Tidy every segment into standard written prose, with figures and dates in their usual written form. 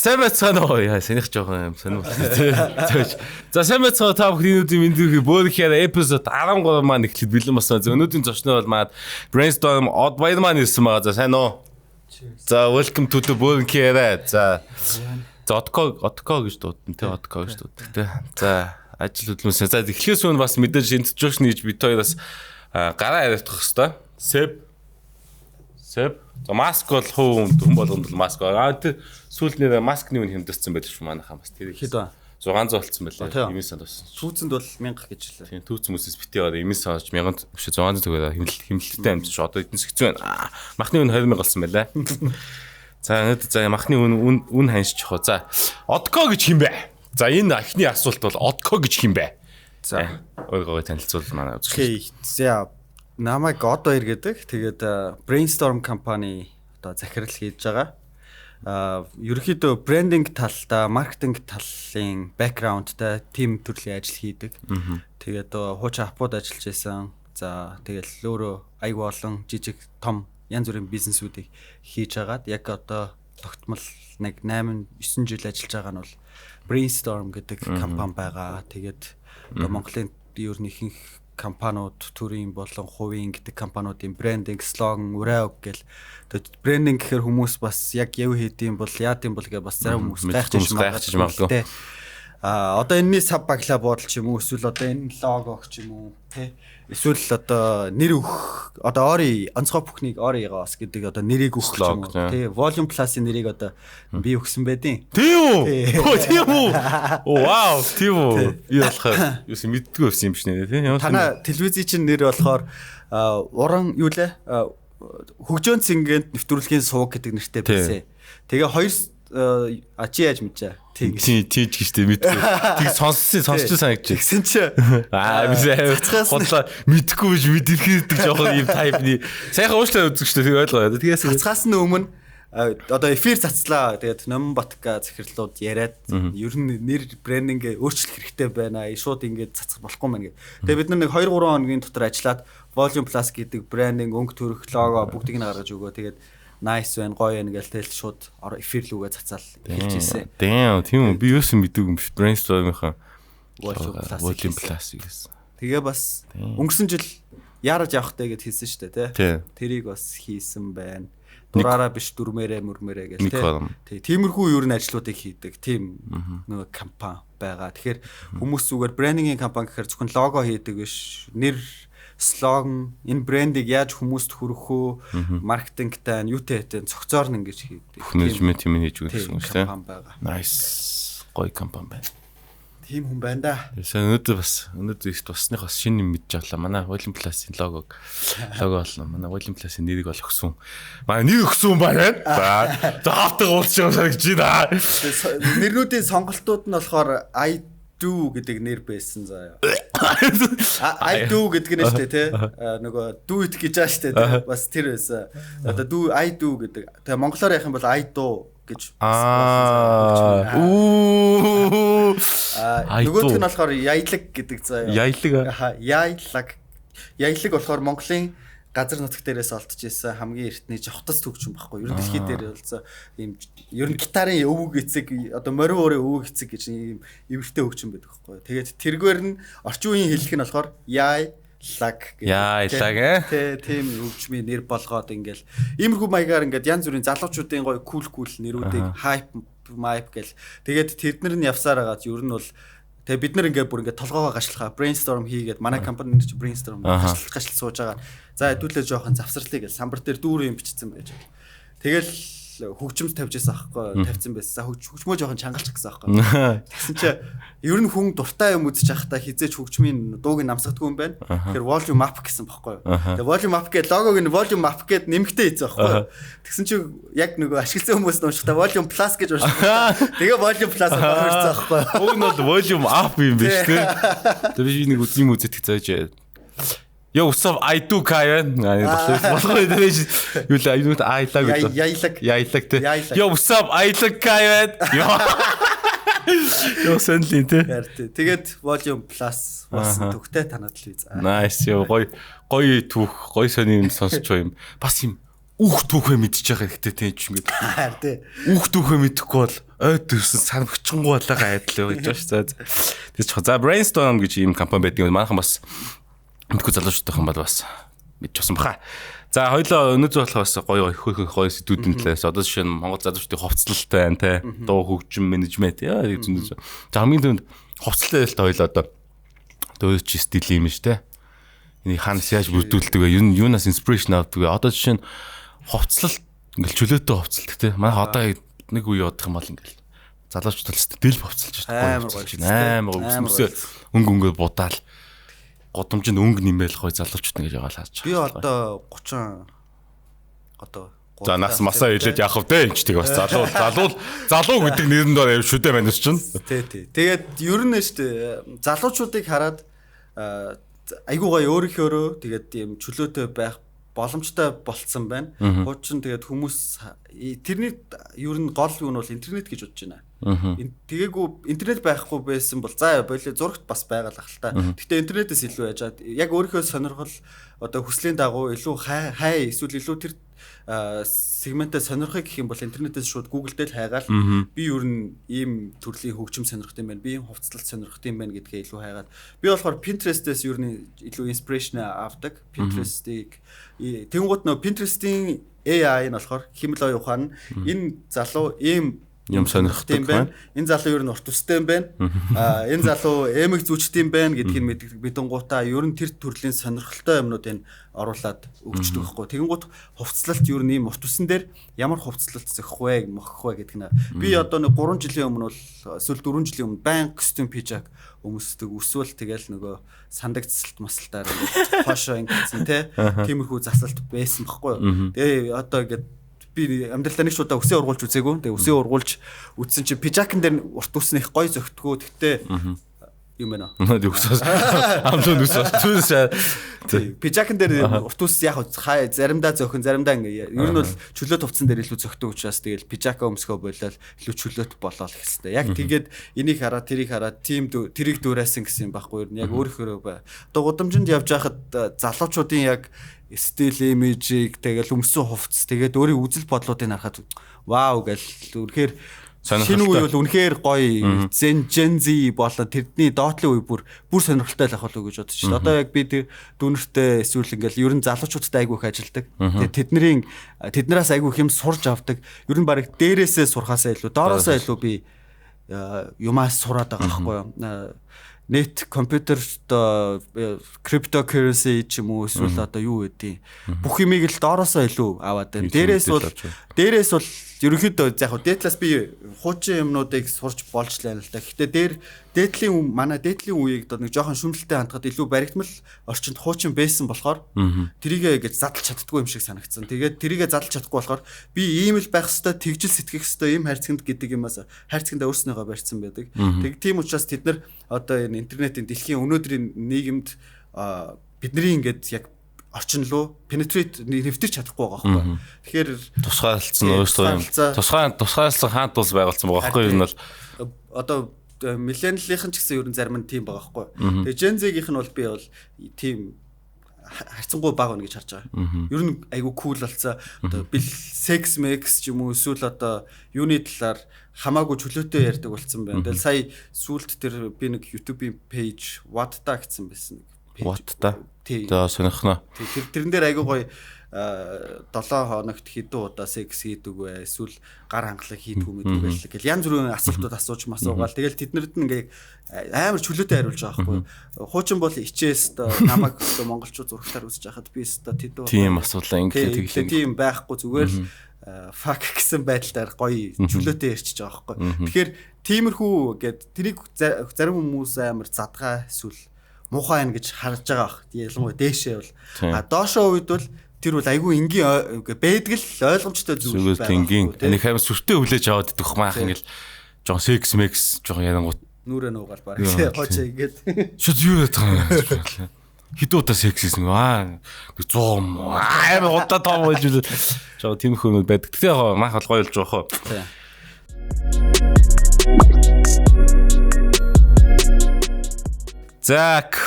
Сэмэцгано яа санийх жоохон сонирхол. За сэмэцгано та бүхнийүүдийн мэндийг бөөхөөр эпизод 13 маань эхлэхэд бэлэн болсон. За өнөөдрийн зочноо бол маад brainstorm од баяр маань ирсэн байгаа. За сайн уу? За welcome to the бөөхөөр. За отко гэж дуудсан тий отко гэж дууддаг тий. За ажил хөдөлмөрсөн. За эхлээс өмнө бас мэдээж introduction хийж бит хоёр бас гараа яриадах хэвээр. Сэп. За маск бол хүн болгонд бол маск байгаа. Тэр сүүлнээр маскны үн хэмдэрсэн байдаг шүү манайхаа бас тэрийг. Хэд ба? 600 болцсон байлаа. Эмээс сан бас. Түүцэнд бол 1000 гэж хэлээ. Тийм түүц хүмүүсээс битээ эмээс санаж 1000 биш 600 төгөөр хэмнэлттэй амьд шүү. Одоо эднес хэцүү байна. Махны үн 20,000 болсон байлаа. За махны үн ханьж чихо. За одко гэж хин бэ? За энэ эхний асуулт бол одко гэж хин бэ? За өөрийгөө танилцуул манай үзэгч. За намайг God 2 гэдэг. Тэгээд brainstorm компани одоо захирал хийж байгаа. Ерөнхийдөө брендинг талтай, маркетинг талын бэкграундтай тим төрлийн ажил хийдэг. Тэгээд хуучин апууд ажиллаж байсан. За тэгэл өөрөө аяг болон жижиг том янз бүрийн бизнесүүдийг хийж агаад яг одоо тогтмол нэг 8-9 жил ажиллаж байгаа нь бол brainstorm гэдэг компани байгаа. Тэгээд Монголын ерөнхийдөө компаниуд төрийн болон хувийн гэдэг компаниудын брендинг, слоган, уриаг гэл брендинг гэхэр хүмүүс бас яг яв хийдэм бол яадим бол гэж бас зарим хүмүүс гайхаж магадгүй. Одоо энэний сав баглаа бодол ч юм уу эсвэл одоо энэ лого ч юм уу тий эсвэл одоо нэр өгөх одоо ори онцгой бүхнийг оригоос гэдэг одоо нэрийг өгөх ч юм уу тий volume plus-ийн нэрийг одоо би өгсөн байдیں۔ Тийм үү? Тийм үү? Вау, тийм үү? Би болохоор юусе мэддгүй байсан юм биш нэ тий. Танаа телевизийн чинь нэр болохоор уран юу лээ? Хөгжөөн цэнгэнд нэвтрүүлгийн сувг гэдэг нэртэй байсан. Тэгээ хоёр чи яаж мэдчээ? Тийж гэжтэй мэдгүй. Тэг сонсч санагч. Тэгсэн чи бисээ хотлоо мэдгүй биш мэдэрхийдэг жоохон юм тайпны. Сайхан уушлаа үзэгчтэй тэг ойлгоо. Тэгээс цацгаас нь өмнө одоо эфир цацлаа. Тэгээд Номбатка захирлууд яриад ер нь нэр брендинг өөрчлөх хэрэгтэй байна. Шууд ингээд цацах болохгүй мэн гэ. Тэгээд бид нар нэг 2-3 хоногийн дотор ажиллаад Volume Plus гэдэг брендинг өнгө төрөх лого бүгдийг нь гаргаж өгөө. Тэгээд nice байна, гоё байна гэж тэл шууд эфир лүүгээ цацаал хэлж ирсэн. Damn, тийм үү? Би юусэн мэдээгүй юм биш. Brainstorm-ийнхаа Volume Plus гэсэн. Тэгээ бас өнгөрсөн жил яараж явахтай гэд хэлсэн шүү дээ, тий. Тэрийг бас хийсэн байна. Дураараа биш дүрмээрээ мөрмөрөө гэж тий. Тиймэрхүү ер нь ажлуудыг хийдэг. Тийм нөгөө компани байгаа. Тэгэхээр хүмүүс зүгээр брендингийн компани гэхээр зөвхөн лого хийдэг биш. Нэр слоган энэ брендийг яаж хүмүүст хүргэх үү маркетингтай юутэй цогцоор нь ингэж хийдэг. Менежмент юм хийж өгсөн шүү дээ. Nice. Гоё компани байна. Тийм хүн байна да. Өнөөдөр их тусных бас шинэ юм мэдж авлаа. Манай Volume Plus-ийн лого боллоо. Манай Volume Plus-ийн нэрийг бол өгсөн. Манай нэр өгсөн байна. За автаг уулзч байгаа гэж байна. Нэрнүүдийн сонголтууд нь болохоор I do гэдэг нэр байсан заяа. I do гэдэг нь шүү дээ тий. Нөгөө do it гэж байгаа шүү дээ тий. Бас тэр байсан. Одоо I do гэдэг. Тэгээ монголоор ярих юм бол I do гэж байсан. Нөгөөх нь болохоор яйлаг гэдэг заяа. Яйлаг. Яйлаг болохоор Монголын газар нутг дээрээс олдож исэн хамгийн эртний жавхтас төгчөн байхгүй. Ер нь дэлхий дээр болсон ийм ер нь гитарын өвөг эцэг одоо морин өөрийн өвөг эцэг гэж ийм эвэртэй хөгжин байдаг байхгүй. Тэгээд тэргээр нь орчин үеийн хэллэг нь болохоор яйлаг гэдэг. Яйлаг тийм хөгжмийн нэр болгоод ингээл иймэрхүү маягаар ингээд янз бүрийн залуучуудын гоё кул нэрүүдийг хайп гэл. Тэгээд тэднэр нь явсаар хагаад ер нь бол тэгээ бид нар ингээд бүр ингээд толгоогоо гашлахаа brainstorm хийгээд манай компани нэр чи brainstorm гашил сууж байгаа. За хэдүүлээ жоохон завсарлыг гэж самбар дээр дүүрэн юм бичсэн байж. Тэгэл хөгжимд тавьж байсан аахгүй тавьсан байсан. Хөгжмөө жоохон чангалч гэсэн аахгүй. Тэгсэн чи ер нь хүн дуртай юм үзэж явахдаа хизээч хөгжмийн дууг намсгадгүй юм байна. Тэгэхээр volume up гэсэн байхгүй. Тэгээ volume up гэдэг логог нь volume up гэд нэмэгтэй хийсэн байхгүй. Тэгсэн чи яг нөгөө ашигласан хүмүүс уншихтаа volume plus гэж уншдаг. Тэгээ volume plus болгоорсон аахгүй. Уг нь бол volume up юм биш үү? Тэр би нэг үзэм үзэтгэх зааж. Yo, what's up? I do Kyle. Болохгүй дээ. Юу л аюут айлаг гэж. Яйлаг те. Yo, what's up? I like Kyle. Yo сэнлийн те. Тэгээд volume plus болсон төгтэй танад л үү. Nice. Yo гоё түүх, гоё сони юм сонсч юм. Бас юм үх түүхээ мэдчихэж байгаа хэрэгтэй те ч юм гээд. Тий. Үх түүхээ мэдэхгүй бол ойд төрсөн санамгчгүй болоога айдал гэж байна. Тэгэж за Brainstorm гэж ийм компани байдаг. Манайхан бас мэдгүй залуучуудын бол бас мэдчихсэн баха. За хоёлоо өнөөдөр болох бас гоё сэдвүүдийн талаас одоо жишээ нь Монгол залуучдын хувцлалтай байна те. Дуу хөгжим менежмент яа гэж зөндөө. За хамгийн түрүүнд хувцлалтай л хоёлоо одоо дөөч стил юм ш те. Энийг ханаас яаж бүрдүүлдэг вэ? Юунаас инспирэшн авдаг вэ? Одоо жишээ нь хувцлал ингээл чөлөөтэй хувцалдаг те. Манай одоо нэг үе явах юм бол ингээл залуучууд л стил хувцалж байгаа. Амар гоё. Өнгө будаал годомжинд өнгө нэмэл гоё залуучууд ингэж яваал хааж. Би одоо 30 одоо за нас масаа хэлээд яах вэ энэ ч тэгээ бас залуу гэдэг нэрэнд дор юм шүдэ байна ч чинь. Тий. Тэгээд ер нь шүү дээ залуучуудыг хараад айгуу гоё өөрийнхөөрөө тэгээд тийм чөлөөтэй байх боломжтой болцсон байна. Хуучин тэгээд хүмүүс тэрний ер нь гол юу нь бол интернет гэж бодож байна. Тэгээгүй интернет байхгүй байсан бол за болоо зурагт бас байгаа л ахaltaа. Гэхдээ интернетээс илүү яжаад яг өөрийнхөө сонирхол одоо хүслийн дагуу илүү хай эсвэл илүү тэр сегментээ сонирхох гэх юм бол интернетээс шууд Google дээр л хайгаал би ер нь ийм төрлийн хөгжим сонирхдаг юм байна. Би ийм хувцлалт сонирхдаг юм байна гэдгээ илүү хайгаад би болохоор Pinterest-ээс ер нь илүү inspiration авдаг. Pinterest-ийг тэнгуут нөө Pinterest-ийн AI нь болохоор химэл оюухан энэ залуу ийм юм сонирхдаг юм байна. Энэ залуу ер нь урт устай юм байна. Энэ залуу эмэг зүчтэй юм байна гэдгийг мэдэнгуудаа ер нь тэр төрлийн сонирхолтой юмнуудыг оруулаад өгчдөг байхгүй. Тэгэнгუთ хувцлалт ер нь ийм урт усан дээр ямар хувцлалт зохих вэ, мохих вэ гэдэг нь. Би одоо нэг 3 жилийн өмнө бол эсвэл 4 жилийн өмнө баян костюм пижак өмсдөг. Өсвөл тэгэл нөгөө сандагцалт масалтаар хоошоо ингэсэн те. Тиймэрхүү засалт байсан байхгүй. Тэгээ одоо ингээд би амьдралдаа нэг ч удаа үсээ ургуулж үзээгүй. Тэгээ үсээ ургуулж үзсэн чинь пижакн дээр урт усны их гоё зөгтгөө. Тэгтээ юм байна. Үсээс амлын үсээс пижакн дээр урт ус яг заримдаа зөхөн заримдаа ингээ ер нь бол чөлөөт хувцсан дээр илүү зөгтөг учраас тэгэл пижака өмсгөө болол илүү чөлөөт болоо л гэстэй. Яг тэгээд энийг хараад тэрийг хараад тим тэрийг дүүрээсэн гэсэн юм байхгүй юу? Яг өөрөөрөө бай. Одоо гудамжинд явж байхад залуучуудын яг стил имижийг тэгэл өмсөн хувцс тэгээд өөрийн үзэл бодлуудыг харахад вау гэл үнэхээр шинэ үе бол үнэхээр гоё Gen Z болон тэрний доотлын үе бүр сонирхолтой л ахвал гэж бодож байна. Одоо яг би тэр дүүнэртэй эсвэл ингээл ер нь залуучуудтай айгүйх ажилдаг. Тэгээд тэднээс айгүйх юм сурж авдаг. Ер нь баг дээрээсээ сурхаасаа илүү доороосоо илүү би юмаас сураад байгаа байхгүй юу? Net компьютер одоо cryptocurrency ч юм уу эсвэл одоо юу гэдэг бүх юмыг л доороосоо илүү аваад байна. Дээрээс бол ерөнхийдөө яг дээдлээс би хуучин юмнуудыг сурч болж лайна л да. Гэхдээ манай дээдлийн үеийг одоо нэг жоохон шүмжлэлтэй хандхад илүү баригдмал орчинд хуучин байсан болохоор тэрийгээ гэж задлж чаддгүй юм шиг санагдсан. Тэгээд тэрийгээ задлж чадахгүй болохоор би ийм л байх хэвээр тэгжил сэтгэх хэвээр ийм хайрцагт гэдэг юмас хайрцагтаа өөрснөөгөө барьсан байдаг. Тийм учраас тэд нар одоо энэ интернетийн дэлхийн өнөөдрийн нийгэмд бидний ингээд яг орчин руу penetrate нэвтэрч чадахгүй байгаа байхгүй. Тэгэхээр тусгаалцсан өөрсдөө юм. Тусгаалсан хаант тус байгуулсан байгаа байхгүй юу? Энэ бол одоо millennial-ийнхэн ч гэсэн ер нь зарим нь тийм байгаа байхгүй. Тэгээ Gen Z-ийнх нь бол би бол тийм хайцангуй баг байна гэж харж байгаа. Ер нь айгүй cool болцоо. Одоо бил sex mix ч юм уу эсвэл одоо юуны талаар хамаагүй чөлөөтэй ярьдаг болсон байна. Тэгэл сая сүүлд тэр би нэг YouTube-ийн page What-та гэсэн байсан. What-та. За сонирхноо. Тэрэн дээр айгүй гоё 7 хоногт хэдэн удаа секс хийдэг вэ? Эсвэл гар хангалах хийдэг үү гэдэг байлаа гэл янз бүрийн асуултууд асууж масуугаал. Тэгэл тэднэрд нь ингээ амар чөлөөтэй хариулж байгаа байхгүй. Хуучин бол ичээс намайг монголчууд зурагтаар үзэж байхад би өстө тэдүү тийм асуудал ингээ тэглээ. Тийм байхгүй зүгээр л fuck гэсэн байдлаар гоё чөлөөтэй ярьчих байгаа байхгүй. Тэгэхээр тиймэрхүү гээд тэрийг зарим хүмүүс амар задгаа эсвэл муухай байна гэж харж байгаа бах. Ялангуяа дээшээ бол доошоо үед бол тэр бол айгүй энгийн байдаг л ойлгомжтой зүйл байна. Энгийн нэг амар сүртэй хүлээж аваад идэх маах ингээл жоо секс мекс жоо ярангууд нүрэ нуугаал баг. Хоочоо ингээд шууд юу яах вэ? хэд удаа секс хийсэн аа 100 амар удаа том болж үү. Жоо тийм хүмүүс байдаг. Тэгтээ яг маах бол гоё болж байгаа хоо. Зак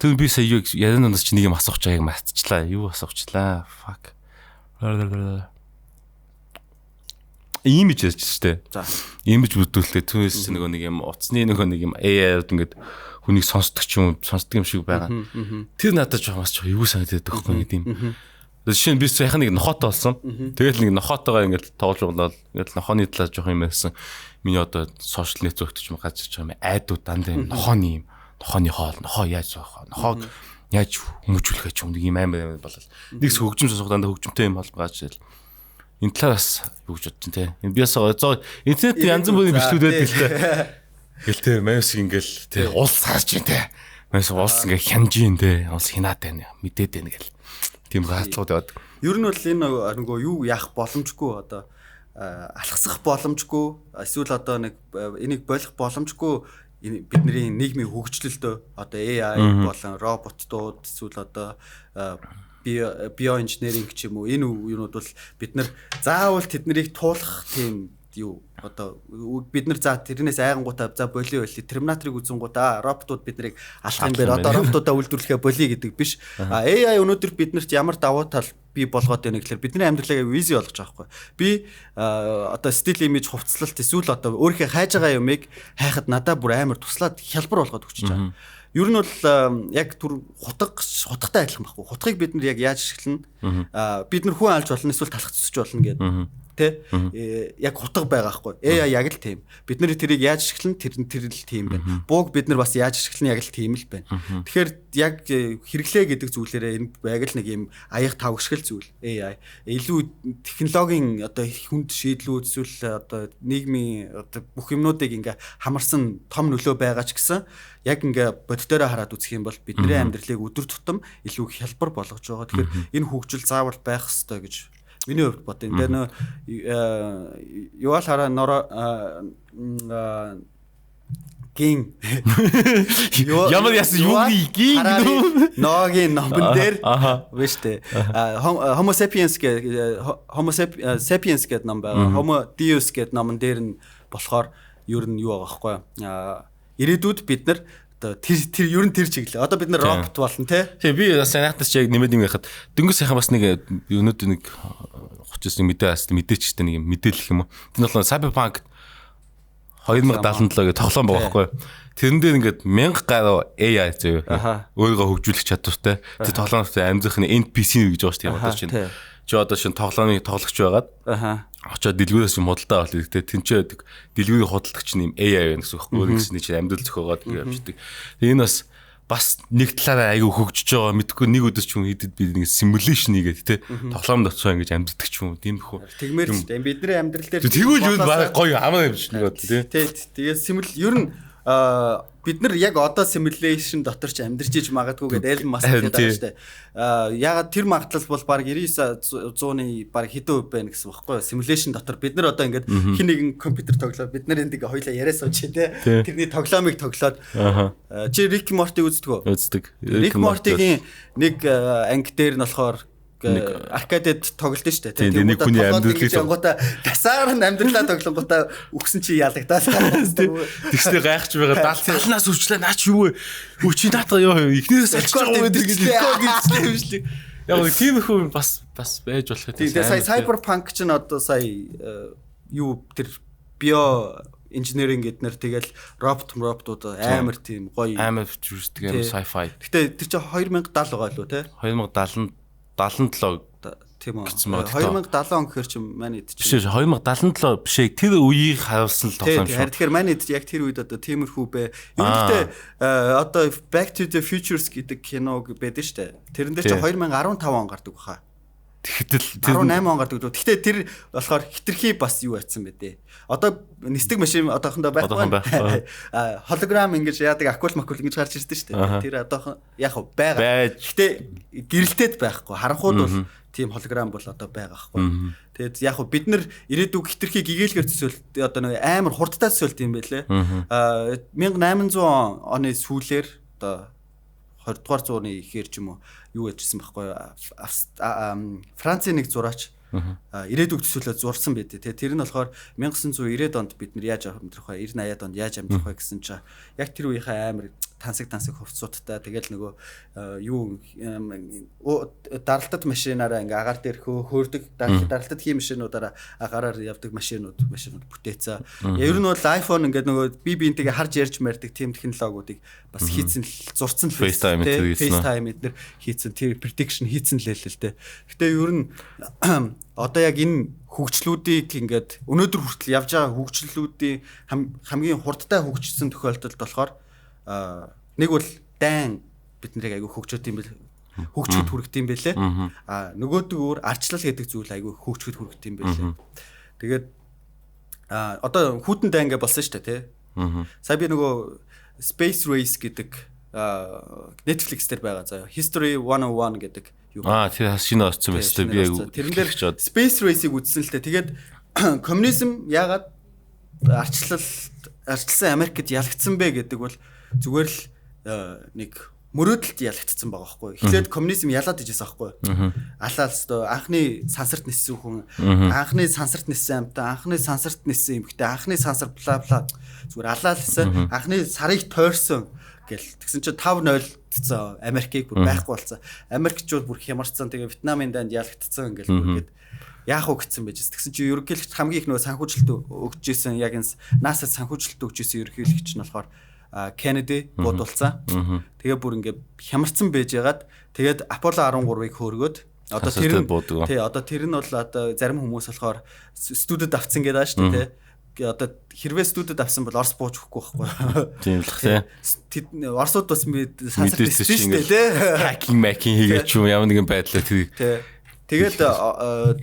түн би сая юу яринаас чи нэг юм асуух чааг мартчихлаа. Юу асуухчлаа? Fuck. Имиж ярьж штэ. За. Имиж бүдүүлээ түүнээс нэг юм утасны нэг юм AI-д ингээд хүнийг сонсдог юм шиг байгаа. Тэр надад жоомас жоо юу санагдаад байгаа юм тийм. Жишээ нь би сайхан нэг нохоотой болсон. Тэгэл нэг нохоотойгоо ингээд тоглож болоод ингээд нохооны талаар жоох юм ярьсан. Миний одоо сошиал нэтворкт ч юм гарч ирж байгаа юм айдууд дандаа юм нохооны хоол нохоо яаж байгаа нохоог яаж хүмүүжүүлэх ч юм нэг юм амар болол. Нэгс хөгжим сонсох дандаа хөгжимтэй юм бол байгаа ч энэ талаас юу гэж бодчих те. Энэ би ясаа интернет янз бүрийн бичлүүд байдаг л те. Гэлтэй маяс ингээл те улс харж ин те. Маяс улс ингээ хянж ин те. Улс хинаад байна. Мэдээд байна гэл. Тийм хаалцууд яваад. Ер нь бол энэ нөгөө юу яах боломжгүй одоо алхасах боломжгүй эсвэл одоо нэг энийг болох боломжгүй бидний нийгмийн хөгжлөлтөө одоо AI болон роботууд эсвэл одоо биоинженеринг ч юм уу энэ юунууд бол бид нар заавал тэднийг туулах тийм юу одоо бид нар за тэрнээс айгангуудаа за болио байли терминаторыг үзэнгуудаа роботууд биднийг алах юм бэ одоо роботуудаа үйлдвэрлэхэ болиё гэдэг биш AI өнөөдөр биднэрт ямар давуу тал бий болгоод байна гэхээр бидний амьдралаа визи болгож байгаа байхгүй би одоо стил имиж хувцлалт эсвэл одоо өөрийнхөө хайж байгаа юмыг хайхад надаа бүр амар туслаад хялбар болгоод өгч байгаа. Ер нь бол яг түр хутгатай адилхан байхгүй. Хутгыг бид нар яг яаж ашиглана? Бид нар хүн алж болно эсвэл талах цэсч болно гэдэг. Тэ? Яг хутга байгаа байхгүй. AI яг л тийм. Бид нар тэрийг яаж ашиглана? Тэр л тийм байна. Бууг бид нар бас яаж ашиглана яг л тийм л байна. Тэгэхээр яг хэрэглээ гэдэг зүйлээрээ энэ яг л нэг юм аяг тавгшгал зүйл AI. Илүү технологийн одоо хүнд шийдлүүд эсвэл одоо нийгмийн одоо бүх юмнуудыг ингээ хамарсан том нөлөө байгаа ч гэсэн яг ингээ боддороо хараад үзэх юм бол бидний амьдралыг өдөр тутам илүү хялбар болгож байгаа. Тэгэхээр энэ хөгжил заавал байх ёстой гэж миний хувьд бод. Энд нөө юуал хараа нороо гин ямар яасан юу гин ногийн номон дээр биш тэ Homo sapiens гэдэг ном байгаа. Homo Deus гэдэг номон дээр нь болохоор ер нь юу байгаа байхгүй ирээдүйд бид нар тэр ер нь тэр чиглэлээ. Одоо бид нар робот болно те. Тий би бас санаатас ч яг нэмээд юм яхад дөнгөс сайхан бас нэг өнөөдөр нэг 30-с мэдээчтэй нэг мэдээлэх юм уу. Тэр нь Cyberpunk 2077 гэдэг тоглоом байгаа байхгүй. Тэрэн дээр ингээд 1000 гаруй AI зөө өөрийгөө хөгжүүлэх чадвартай. Тэр тоглоомт амьдхны NPC гэж байгаа шүү дээ. Одоо чинь чи одоо шин тоглоомыг тоглогч байгаад очоод дэлгүүрээс юм худалдаа авах хэрэгтэй. Тэнцээ байдаг дэлгүүрийн худалдагч нь юм AI байна гэсэн үг байхгүй. Өөрөөр чинь амьдрал зөхиогоод явждаг. Энэ бас нэг талаараа аягүй хөгжиж байгаа мэдгүй нэг өдөр ч юм хийдэд би нэг симуляшн хийгээд те тоглоомд очоо ингэж амьддаг ч юм уу тиймэрхүү. Тэгмээр ч тийм бидний амьдрал дээр тэгвэл юу баг гоё амар юм шиг нэг тий. Тэгээд ер нь бид нар яг одоо simulation дотор ч амьдарч иж магадгүй гэдэг Elon Musk гэдэг байгаа шүү дээ. Ягаад тэр магадлал бол баг 99% баг хэдэн хувь байна гэсэн багхгүй юу? Simulation дотор бид нар одоо ингээд хин нэгэн компьютер тоглоод бид нар энд ингээ хоёлаа яриа сууж те. Тэрний тоглоомыг тоглоод чи Rick Morty үздэг үү? Үздэг. Rick Morty-гийн нэг анги дээр нь болохоор аркадед тоглолт нь шүү дээ. Нэг хүний амьдралыг тасаар нь амьдралаа тоглонгуудаа үгсэн чи ялагдаад. Тэгснэ гайхаж байгаа. Талнаас үрчлээ наач юу вэ? Үчи наатаа ёо ихнээс салчгаа гэдэг гэж юм шүү дээ. Яг нэг тиймэрхүү бас байж болох тийм. Тэгээ сая Cyberpunk ч н одоо сая юу тэр био инженеринг гэднэр тэгэл роботууд амар тийм гоё амар жүжигдэг амар sci-fi. Гэтэ тэр чинь 2070 байгаа лөө те? 2077 тийм үү. 2070 он гэхэр чинь манай хэд чинь 2077 биш ээ тэр үеийг харуулсан л тоглоом шүү. Тэгэхээр манай хэд яг тэр үед одоо тиймэрхүү бэ. Юу гэхдээ одоо Back to the Futures гэдэг кино байдаг шүү дээ. Тэрэн дээр чинь 2015 он гардаг баха. Тэгэхдээ 18 он гардаг. Гэхдээ тэр болохоор хитрхи бас юу айтсан бэ дээ. Одоо нисдэг машин одоохондоо байхгүй. Холограм ингэж яадаг акул макул ингэж гарч ирдэ шүү дээ. Тэр одоохон яг байгаа. Гэхдээ гэрэлтээд байхгүй. Харанхууд бол тийм холограм бол одоо байгаа байхгүй. Тэгээд яг бид нар ирээдүг хитрхи гэгээлгэр төсөөл одоо нэг амар хурдтай төсөөлт юм байлээ. 1800 оны сүүлээр одоо 20 дугаар зууны ихээр ч юм уу юу яжсэн байхгүй Францын нэг зураач ирээдүйг төсөөлөд зурсан байдэ тий. Тэр нь болохоор 1990-ад онд бид нар яаж амьдрах вэ? 90-80-ад онд яаж амьдрах вэ гэсэн чинь яг тэр үеийнхээ амар тансаг хувцсуудтай тэгэл нөгөө юу даралтад машинаараа ингээ агаар дээр хөөрдөг даралтад хий машинуудаараа агаараар явдаг машинууд бүтээцээ. Ер нь бол iPhone ингээ нөгөө биентэйгээ харж ярьж мэрдэг тийм технологиудыг бас хийцэн зурцсан л FaceTime эднэр хийцэн тэр prediction хийцэн л л дээ. Гэтэ ер нь одоо яг энэ хөгжлүүдийг ингээд өнөөдөр хүртэл явж байгаа хөгжлүүдийн хамгийн хурдтай хөгжсөн тохиолдолд болохоор нэг бол дайн бид нарыг айгүй хөгжөөд юм бэл хөгжөхөд хүрэгт юм бэлээ. Нөгөөдөг өөр арчлал гэдэг зүйл айгүй хөгжөхөд хүрэгт юм бэлээ. Тэгээд одоо хүүтэн дайн ингээ болсон шүү дээ тий. Сая би нөгөө Space Race гэдэг Netflix дээр байгаа заа. History 101 гэдэг юу. Тэр шинэ орсон байсан тий. Би айгүй тэрэн дээр Space Race-ийг үзсэн л дээ. Тэгээд коммунизм яагаад арчлсан Америкт ялагдсан бэ гэдэг бол зүгээр л нэг мөрөөдөлд ялагдсан байгаа байхгүй. Эхлээд коммунизм ялаад ижсэн байхгүй. Алаалс доо анхны сансарт ниссэн хүн, анхны сансарт ниссэн амтан, анхны сансарт ниссэн эмэгтэй, анхны сансар бла бла зүгээр алаалсан, анхны сарыг тойрсон гэл. Тэгсэн чинь 5-0 Америкийг бүр байхгүй болсон. Америкчууд бүр хямарцсан. Тэгээ Вьетнамын данд ялагдсан ингээл бүргээд яах вэ гэсэн байж. Тэгсэн чинь ерөнхийлөгч хамгийн их нөгөө санхүүжилт өгч ийсэн яг энэ NASA санхүүжилт өгч ийсэн ерөнхийлөгч нь болохоор Кеннеди буудулсан. Тэгээ бүр ингээ хямарцсан байж ягаад тэгээд Apollo 13-ыг хөөргөөд одоо тэр нь бол одоо зарим хүмүүс болохоор студид авцсан гэдэг ааш тий. Одоо хэрвээ студид авсан бол Орос бууж өгөхгүй байхгүй. Тийм л тий. Оросууд бас сансар хийсэн шүү дээ тий. Hacking хийгээд ч юм ямар нэгэн байдлаар тий. Тэгээд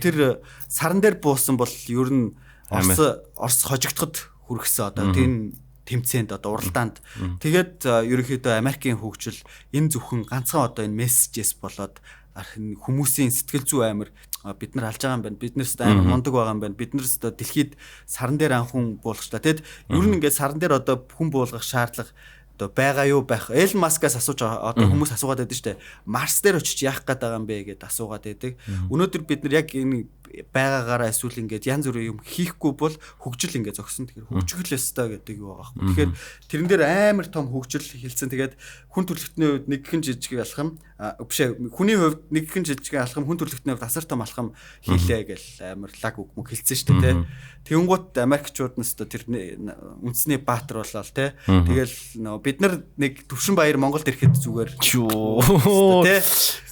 тэр саран дээр буусан бол ер нь Орос хожигдоход хүргэсэн одоо тийм тэмцээнд одоо уралдаанд тэгээд ерөнхийдөө Америкийн хөгжил энэ зөвхөн ганцхан одоо энэ мессежээс болоод хүмүүсийн сэтгэл зүй амар бид нар алж байгаа юм байна. Бид нарт амар мундаг байгаа юм байна. Бид нарт одоо дэлхийд саран дээр анхун буулгачлаа. Тэгэд ер нь ингээд саран дээр одоо хүн буулгах шаардлага одоо байгаа юу байх. Элон Маскаас асууж байгаа одоо хүмүүс асуугаад байдаг шүү дээ. Марс дээр очиж яах гээд байгаа юм бэ гэдээ асуугаад байдаг. Өнөөдөр бид нар яг энэ байгаагаараа эсвэл ингээд янз бүрийн юм хийхгүй бол хөгжил ингээд зогсон. Тэгэхээр хөгжих ёстой гэдэг юу байгаа юм. Тэгэхээр тэрэн дээр амар том хөгжил хэлсэн. Тэгээд хүн төрөлхтний хувьд нэг хэн жижиг алхам бишээ хүний хувьд нэг хэн жижиг алхам хүн төрөлхтний хувьд асар том алхам хийлээ гэл амар лаг үг мөг хэлсэн шүү дээ. Тэнгуут Америкчууд нь өстө тэр үндэсний баатар болол те. Тэгэл бид нар нэг Төвшин Баяр Монголд ирэхэд зүгээр те.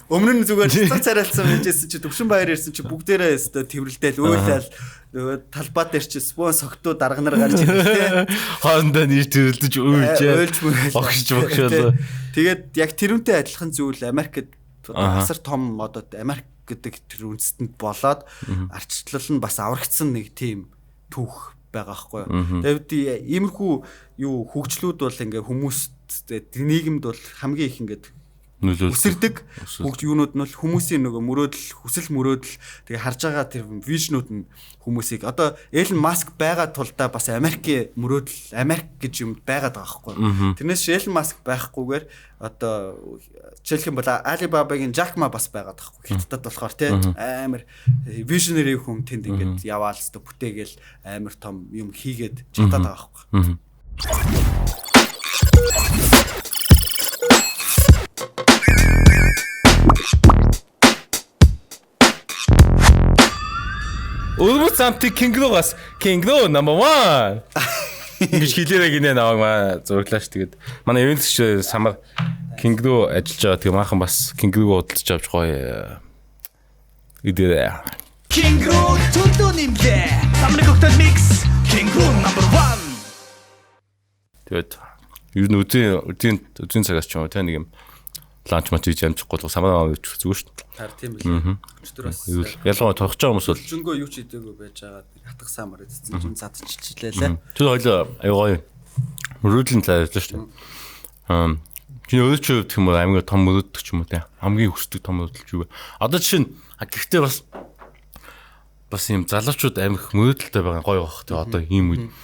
Өмнө нь зүгээр цар царайлсан байжсэн чи Төвшин Баяр ирсэн чи бүгдээрээ өстө тэрвэрлдэл өөлөл нөгөө талбай дээр чи спон согтуу дарга нар гарч ирлээ те. Хоорондоо нэр тэрвэрлдэж өөлж огшиж. Тэгээд яг тэрүүнтэй адилхан зүйл Америкт асар том одоо Америк гэдэг тэр үндэстэнд болоод арчлал нь бас аврагдсан нэг тийм түүх байгаа байхгүй. Тэгээд иймэрхүү юу хөгжлүүд бол ингээ хүмүүст нийгэмд бол хамгийн их ингээ үсэрдэг хөгж юунууд нь бол хүмүүсийн нөгөө мөрөөдөл хүсэл мөрөөдөл тэгээ харж байгаа тэр вижнүүд нь хүмүүсийг одоо Элон Маск байгаа тулдаа бас Америкийн мөрөөдөл Америк гэж юм байгаад байгаа байхгүй. Тэрнээс Элон Маск байхгүйгээр одоо жишээлх юм бол Alibaba-гийн Jack Ma бас байгаад байхгүй. Хятадд болохоор тий амар visionary хүн тэнд ингээд яваал өстө бүтээгээл амар том юм хийгээд чадаад байгаа байхгүй. Өвгөө самти Кингнугаас Кингну number 1 гэж хэлээрэй гинэ наваг маа зураглаач тэгээд манай event самар Кингну ажиллаж байгаа тийм maaхан бас Кингнуг удалж авч гоё идэ Кингну төлөө нэмлээ самрыг өгтөл микс Кингну number 1 тэгээд юу нь үдийн цагаас ч юм уу тэ нэг юм ланч мат хийж амжихгүй самаа авчих зүгээр шүү дээ. Хар тийм билээ. Өчтөр бас ялгаа тоохож байгаа хүмүүс бол зөнгөө юу ч идээгүй байж байгаа хатах самар эцсэн чинь задчихлээ. Тэр хоёлоо аюугаа мөрөөдлийн талаар ярьж шүү дээ. Чиний өөрчлөлт гэх юм уу аймаг том мөрөөддөг ч юм уу те. Хамгийн хүсдэг том мөрөөдөл юу вэ? Одоо жишээ нь гэхдээ бас юм залуучууд амих мөрөөдөлтэй байгаа гоё байх те. Одоо ийм үед.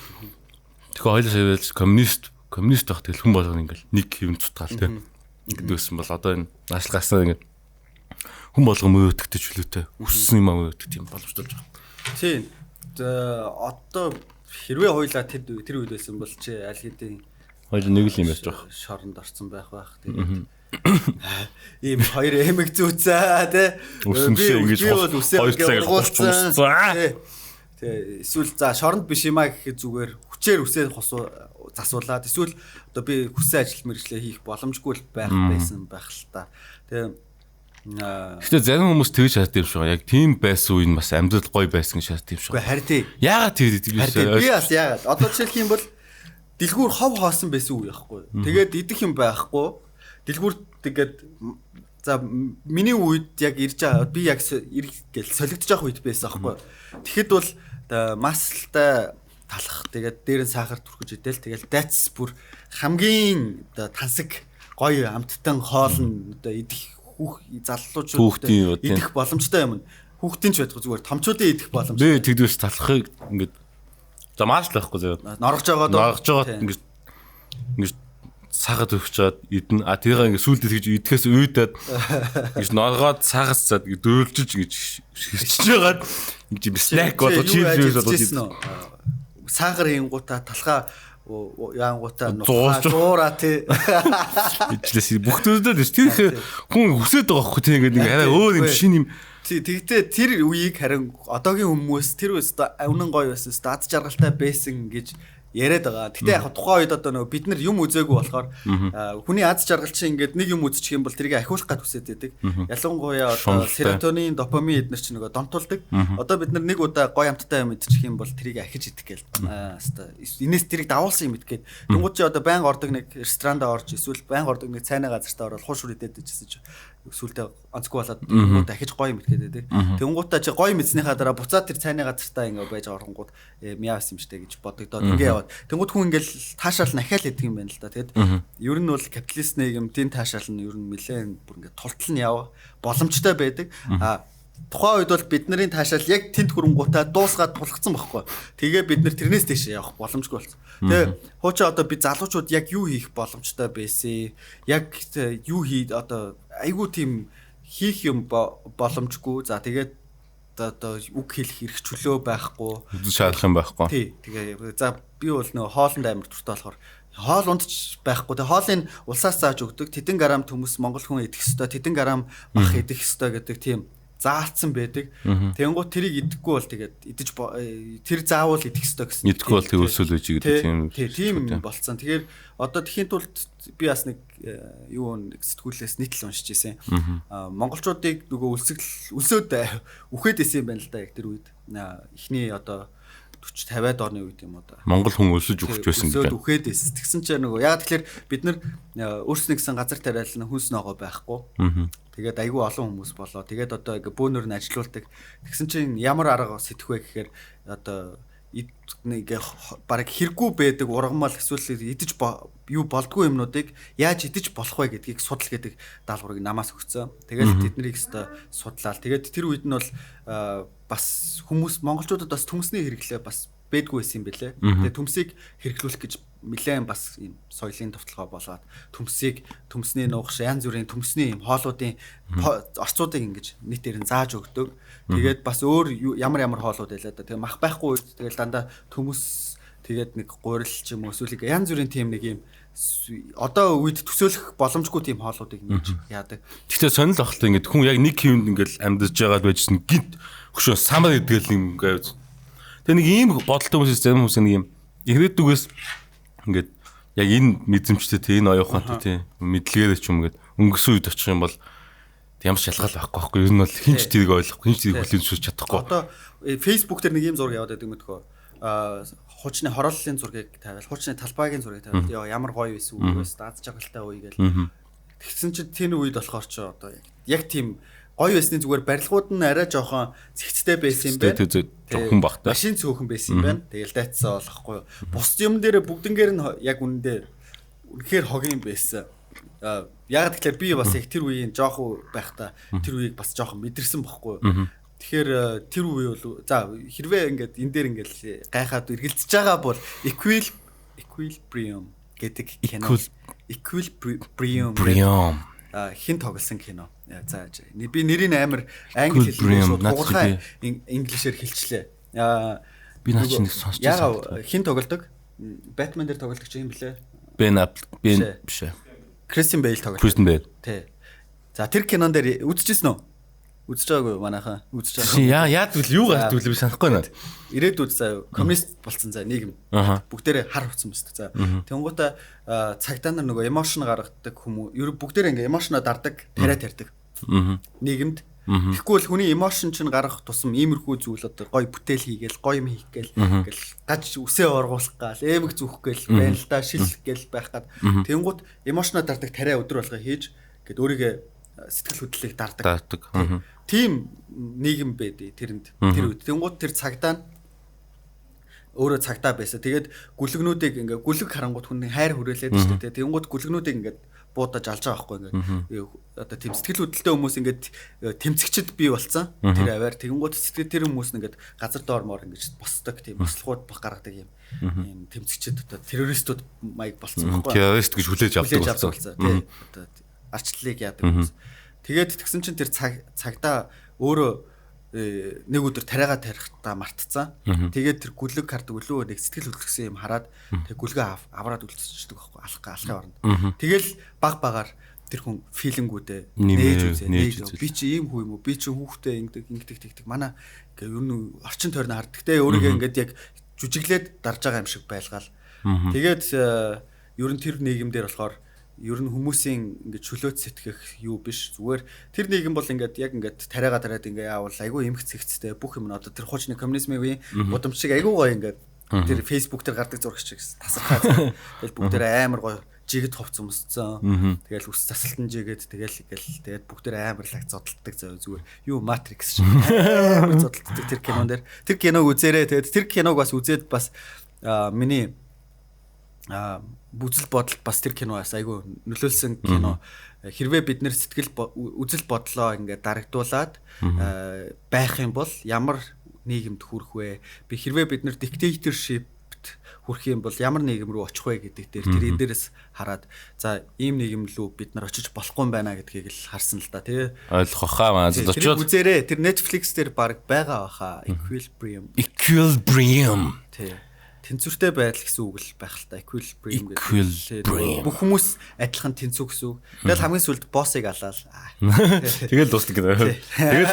Тэгэхээр хоёлоо коммунист байх тэгэл хүн болгоно ингээл нэг хэвэн цутгаал те. Ингээд өссөн бол одоо энэ наашлагаасаа ингээд хүн болгон мөөдөгтэй чөлөөтэй өссөн юм мөөдөгт тийм боломжтой болж байгаа. Тийм. Одоо хэрвээ хоёлаа тэр үед байсан бол чи аль хэдийн хоёул нэг л юм яаж байгаа. Шоронд орсон байх. Тэгээд ийм хоёр эмэг зүүцээ тий. Ингэж бол үсээ ингээд уулцсан. Тэгээ эсвэл за шоронд биш юмаа гэхэд зүгээр хүчээр үсээ засуулаад эсвэл одоо би хүсээ ажил мэргэжлээ хийх боломжгүй байх байсан байх л та. Тэгээ гэхдээ зарим хүмүүс тэгж шатд юм шиг яг тийм байсан үе нь бас амьдрал гоё байсан гэж шатд юм шиг. Үгүй харин тий. Яагаад тийм вэ? Би бас яагаад одоо жишээлх юм бол дэлгүүр хов хоосон байсан үе байхгүй. Тэгээд идэх юм байхгүй. Дэлгүүр тэгээд за миний үед яг ирж байгаа би яг гэл солигдож байгаа үед байсан байхгүй. Тэгэхэд бол маслтай талах тэгээд дээр нь сахар түрхэж идэл тэгэл дайц бүр хамгийн тансаг гоё амттан хоолн одоо идэх заллуучууд идэх боломжтой юм. Хүүхдийн ч байдгүй зүгээр томчуудын идэх боломжтой. Би тэгдвэс талахыг ингээд за мааш л байхгүй зөө. Норгож байгаа ингээд сахад өгч чад идэн тэрийг ингээд сүлдээ тэгж идэхээс үйдэд гэж норгоод сахас цаад дөрөлжиж ингэж хэрчж байгаад ингэж снэк болоо чипс болоо сахар хийнгуудаа талхаа яангуудаа зуураа тий ижлээс бүх төдөө тэр хүн хүсээд байгаа хөх тий ингээд нэг арай өөр юм шин юм тэгтээ тэр үеийг харин одоогийн хүмүүс тэр өстө өмнөн гоё байсан стат жаргалтай байсан гэж яриад байгаа. Гэтэ яг тухайн үед одоо нөгөө бид нар юм үзээгүй болохоор хүний аз жаргал чинь ингээд нэг юм үзчих юм бол тэрийг ахиулах гад хүсэж байдаг. Ялангуяа одоо серотонин, допамин эднэр чинь нөгөө донтуулдаг. Одоо бид нар нэг удаа гоё амттай юм идчих юм бол тэрийг ахиж идэх гээл. Инээс тэрийг давуулсан юм идэх гээд. Тэнгууд чи одоо байнга ордог нэг ресторанд орж эсвэл байнга ордог нэг цайны газартаа ороод хуушур идээд ижсэн чи сүултээ онцгүй болоод тэнгууд ахиж гоё юм идэх гээд. Тэнгуудаа чи гоё мэдснийхаа дараа буцаад тэр цайны газартаа ингээ байж оронгууд мяас юм штэ гэж бодогдоод ингээ яваад. Тэнгууд хүн ингээл таашаал нахаал идэг юм байна л да. Тэгэд ер нь бол капиталист нийгэмдийн таашаал нь ер нь нэлээд бүр ингээ тултал нь яв боломжтой байдаг. Тухайн үед бол бидний таашаал яг тэнд хүрэнгуудаа дуусгаад тулгцсан байхгүй. Тэгээ бид нэр тэрнээс дэше явах боломжгүй болсон. Тэгээ хуучаа одоо би залуучууд яг юу хийх боломжтой байсан. Яг юу одоо айгүй тийм хийх юм боломжгүй. За тэгээд одоо үг хэлэх эрх чөлөө байхгүй. Шаарах юм байхгүй. Тий. Тэгээ за би бол нөгөө хоолнд амар дуртай болохоор хоол ундч байхгүй. Тэгээ хоолыг улсаас зааж өгдөг. Тэдэн грамм төмөс монгол хүн идэх ёстой. Тэдэн грамм бах идэх ёстой гэдэг тийм заалцсан байдаг. Тэнгуут тэрийг идэхгүй бол тэгээд идэж тэр заавал идэх ёстой гэсэн. Идэхгүй бол тэр өсөөл үжи гэдэг тийм болцсон. Тэгэхээр одоо тэхийн тулд би бас нэг нэг сэтгүүлээс нийтлэл уншиж ирсэн. Монголчуудыг нөгөө өлсөд үхээд исэн юм байна л да яг тэр үед. Эхний одоо 40-50-аад орны үед юм одоо. Монгол хүн өлсөж өгч байсан гэж. Үхээд эс. Тэгсэн чинь нөгөө яг тэгэхээр бид нар өөрснөө гэсэн газар тариална хүнс ногоо байхгүй. Тэгээд айгүй олон хүмүүс болоо. Тэгээд одоо ингээ бөөнөр нь ажилуулдаг. Тэгсэн чинь ямар арга сэтгэх вэ гэхээр одоо нэг баг хэрэггүй байдаг ургамал эсвэл идэж юу болдгүй юмнуудыг яаж идэж болох вэ гэдгийг судал гэдэг даалгаврыг намаас өгсөн. Тэгээд тэднийг өстө судлаа. Тэгээд тэр үед нь бол бас хүмүүс монголчуудад бас төмсний хэрэглээ бас бэдгүй байсан юм бэлээ. Тэгээд төмсийг хэрэглүүлэх гэж нэлээд бас юм соёлын товтлогоо болоод төмсний нуугш янз бүрийн төмсний юм хоолуудын орцуудыг ингэж нийтээр нь зааж өгдөг. Тэгээд бас өөр ямар хоолууд байлаа да. Тэгээд мах байхгүй үед тэгээд дандаа төмс тэгээд нэг гурил ч юм уу эсвэл янз бүрийн тийм нэг юм одоо үед төсөөлөх боломжгүй тийм хоолуудыг нээж яадаг. Гэхдээ сонирхол ахалтай ингэж хүн яг нэг хэвэнд ингээл амьдарч байгаад байжсэн гинт хөшөө самар идэл юм гэж. Тэгээ нэг ийм бодолтой хүмүүс зарим хүмүүс нэг юм ирээдүгээс ингээд яг энэ мэдрэмжтэй тийм энэ оюухантай тийм мэдлэгээр ч юм ингээд өнгөрсөн үед очих юм бол ямар шалгал байхгүй байхгүй ер нь бол хинч тэрийг ойлгохгүй хинч тэрийг хүлээн чадахгүй. Одоо Facebook дээр нэг ийм зураг яваад байдаг мэдхөө хуучны хорооллын зургийг тавиал хуучны талбайгийн зургийг тавиал яа ямар гоё байсан үг байсан даз жаргалтай үе гээл. Тэгсэн чинь тэр үед болохоор ч одоо яг тийм гоё байсны зүгээр барилгууд нь арай жоохон зэгцтэй байсан юм байна. Зөвхөн багтаа. Машин цөөхөн байсан юм байна. Тэгэл дайцсан болохгүй. Бус юм дээр бүгднгээр нь яг үнэхээр хогийн байсан. Яг тэгэхээр би бас яг тэр үеийн жоохон байхдаа тэр үеийг бас жоохон мэдэрсэн бохгүй. Тэгэхээр тэр үе бол за хэрвээ ингээд энэ дээр ингээд гайхаад эргэлзэж байгаа бол equilibrium гэдэг кино. Equilibrium. Хин тоглосон кино. За би нэрийг амар англи хэлээр тугаархай инглишээр хэлчлээ. Би наач нэг сонсч байгаа. Хин тоглодог? Batman дээр тоглодог ч юм блэ? Ben биш ээ. Christian Bale тоглодог. Christian Bale. Тий. За тэр кинон дээр үзчихсэн үү? Үзэж байгаагүй манайхаа. Үзэж байгаа. Яад үл юу гардгүй би санахгүй байна. Ирээдүйд заа коммунист болсон заа нийгэм. Бүгдээрээ хар хувцсан мэт заа. Тэнгуутаа цагдаа нар нөгөө эмошн гаргадаг хүмүүс ер бүгдээрээ ингээ эмошноо дардаг, тариа тарьдаг. Нийгэмд. Тэгэхгүй бол хүний эмошн чинь гаргах тусам иймэрхүү зүйл одоо гой бүтээл хийгээл, гой юм хийх гээл, ингээл гаж үсээ оргуулах гал, эмэг зүүх гээл, байна л да, шилэх гээл байх гад. Тэнгуут эмошноо дардаг тариа өдөр болгоо хийж гээд өөрийгөө сэтгэл хөдлөлийг дардаг. Тийм нийгэм байдیں۔ Тэрэнд тэр үед. Тэнгууд тэр цагдаа нь өөрөө цагдаа байсан. Тэгээд гүлгнүүдийг ингээ гүлэг харангууд хүн хайр хүрээлээд шүү дээ. Тэнгууд гүлгнүүдийг ингээ буудаж алж байгаа байхгүй ингээ. Одоо тийм сэтгэл хөдлөлтэй хүмүүс ингээ тэмцэгчд бий болсон. Тэр аваар тэнгууд тэр хүмүүс ингээ газар доормоор ингээ босдог тийм бослогууд гаргадаг юм тэмцэгчд одоо террористууд маяг болсон байхгүй. Террорист гэж хүлээж авдаг болсон. Тийм одоо арчлалыг яадаг хүмүүс. Тэгээд тэгсэн чинь тэр цагдаа өөрөө нэг өдөр тариагаа тарихтаа мартцсан. Тэгээд тэр гүлэг кардаг өлөө нэг сэтгэл хөдлөсөн юм хараад тэг гүлгээ аваад үлдчихдэг байхгүй алхахын оронд. Тэгэл баг багаар тэр хүн филингүүдээ нээж үзээ. Би чи ийм хүү юм уу? Би чи хүүхдээ ингэдэг тэгдэг. Манай ингээ ер нь орчин тойрны хардаг те өөрийгөө ингээд яг жүжиглээд дарж байгаа юм шиг байлгаал. Тэгээд ер нь тэр нийгэмдэр болохоор ер нь хүмүүсийн ингээд чөлөөт сэтгэх юу биш зүгээр тэр нийгэм бол ингээд яг ингээд тариагаа тараад ингээ яавал айгүй эмх цэгцтэй бүх юм одоо тэр хуучны коммунизмын үеийн удамч шиг айгүй гоё ингээд тэр фейсбુક дээр гардаг зураг шиг тасархаа. Тэгэл бүгдээ амар гоё жигэд ховцсон мөсцөн. Тэгэл үс засалтан жигэд тэгэл бүгдээ амар лаг зодтолдог зав зүгээр юу матрикс шиг амар зодтолдог тэр кинон дээр тэр киног үзээрэй тэгээд тэр киног бас үзээд бас миний үзэл бодолд бас тэр киноос айгүй нөлөөлсөн кино. Хэрвээ бид нэр сэтгэл үзэл бодлоо ингээд дарагдуулаад байх юм бол ямар нийгэмд хүрэх вэ? Би хэрвээ бид нэр dictatorship-т хүрэх юм бол ямар нийгэм рүү очих вэ гэдэг дээр тэр энэ дээрээс хараад за ийм нийгэм лүү бид нар очиж болохгүй юм байна гэдгийг л харсан л да тий. Ойлгох хаа маа очиод үзээрэй. Тэр Netflix дээр баг байгаа баха. Equilibrium. Тий. Тэнцвэртэй байдал гэсэн үг л байх л та. Equilibrium гэдэг. Бүх хүмүүс адилхан тэнцүү гэсэн үг. Тэгэл хамгийн сүлд боссыг алаал. Тэгэл дуустал гэдэг. Тэгэл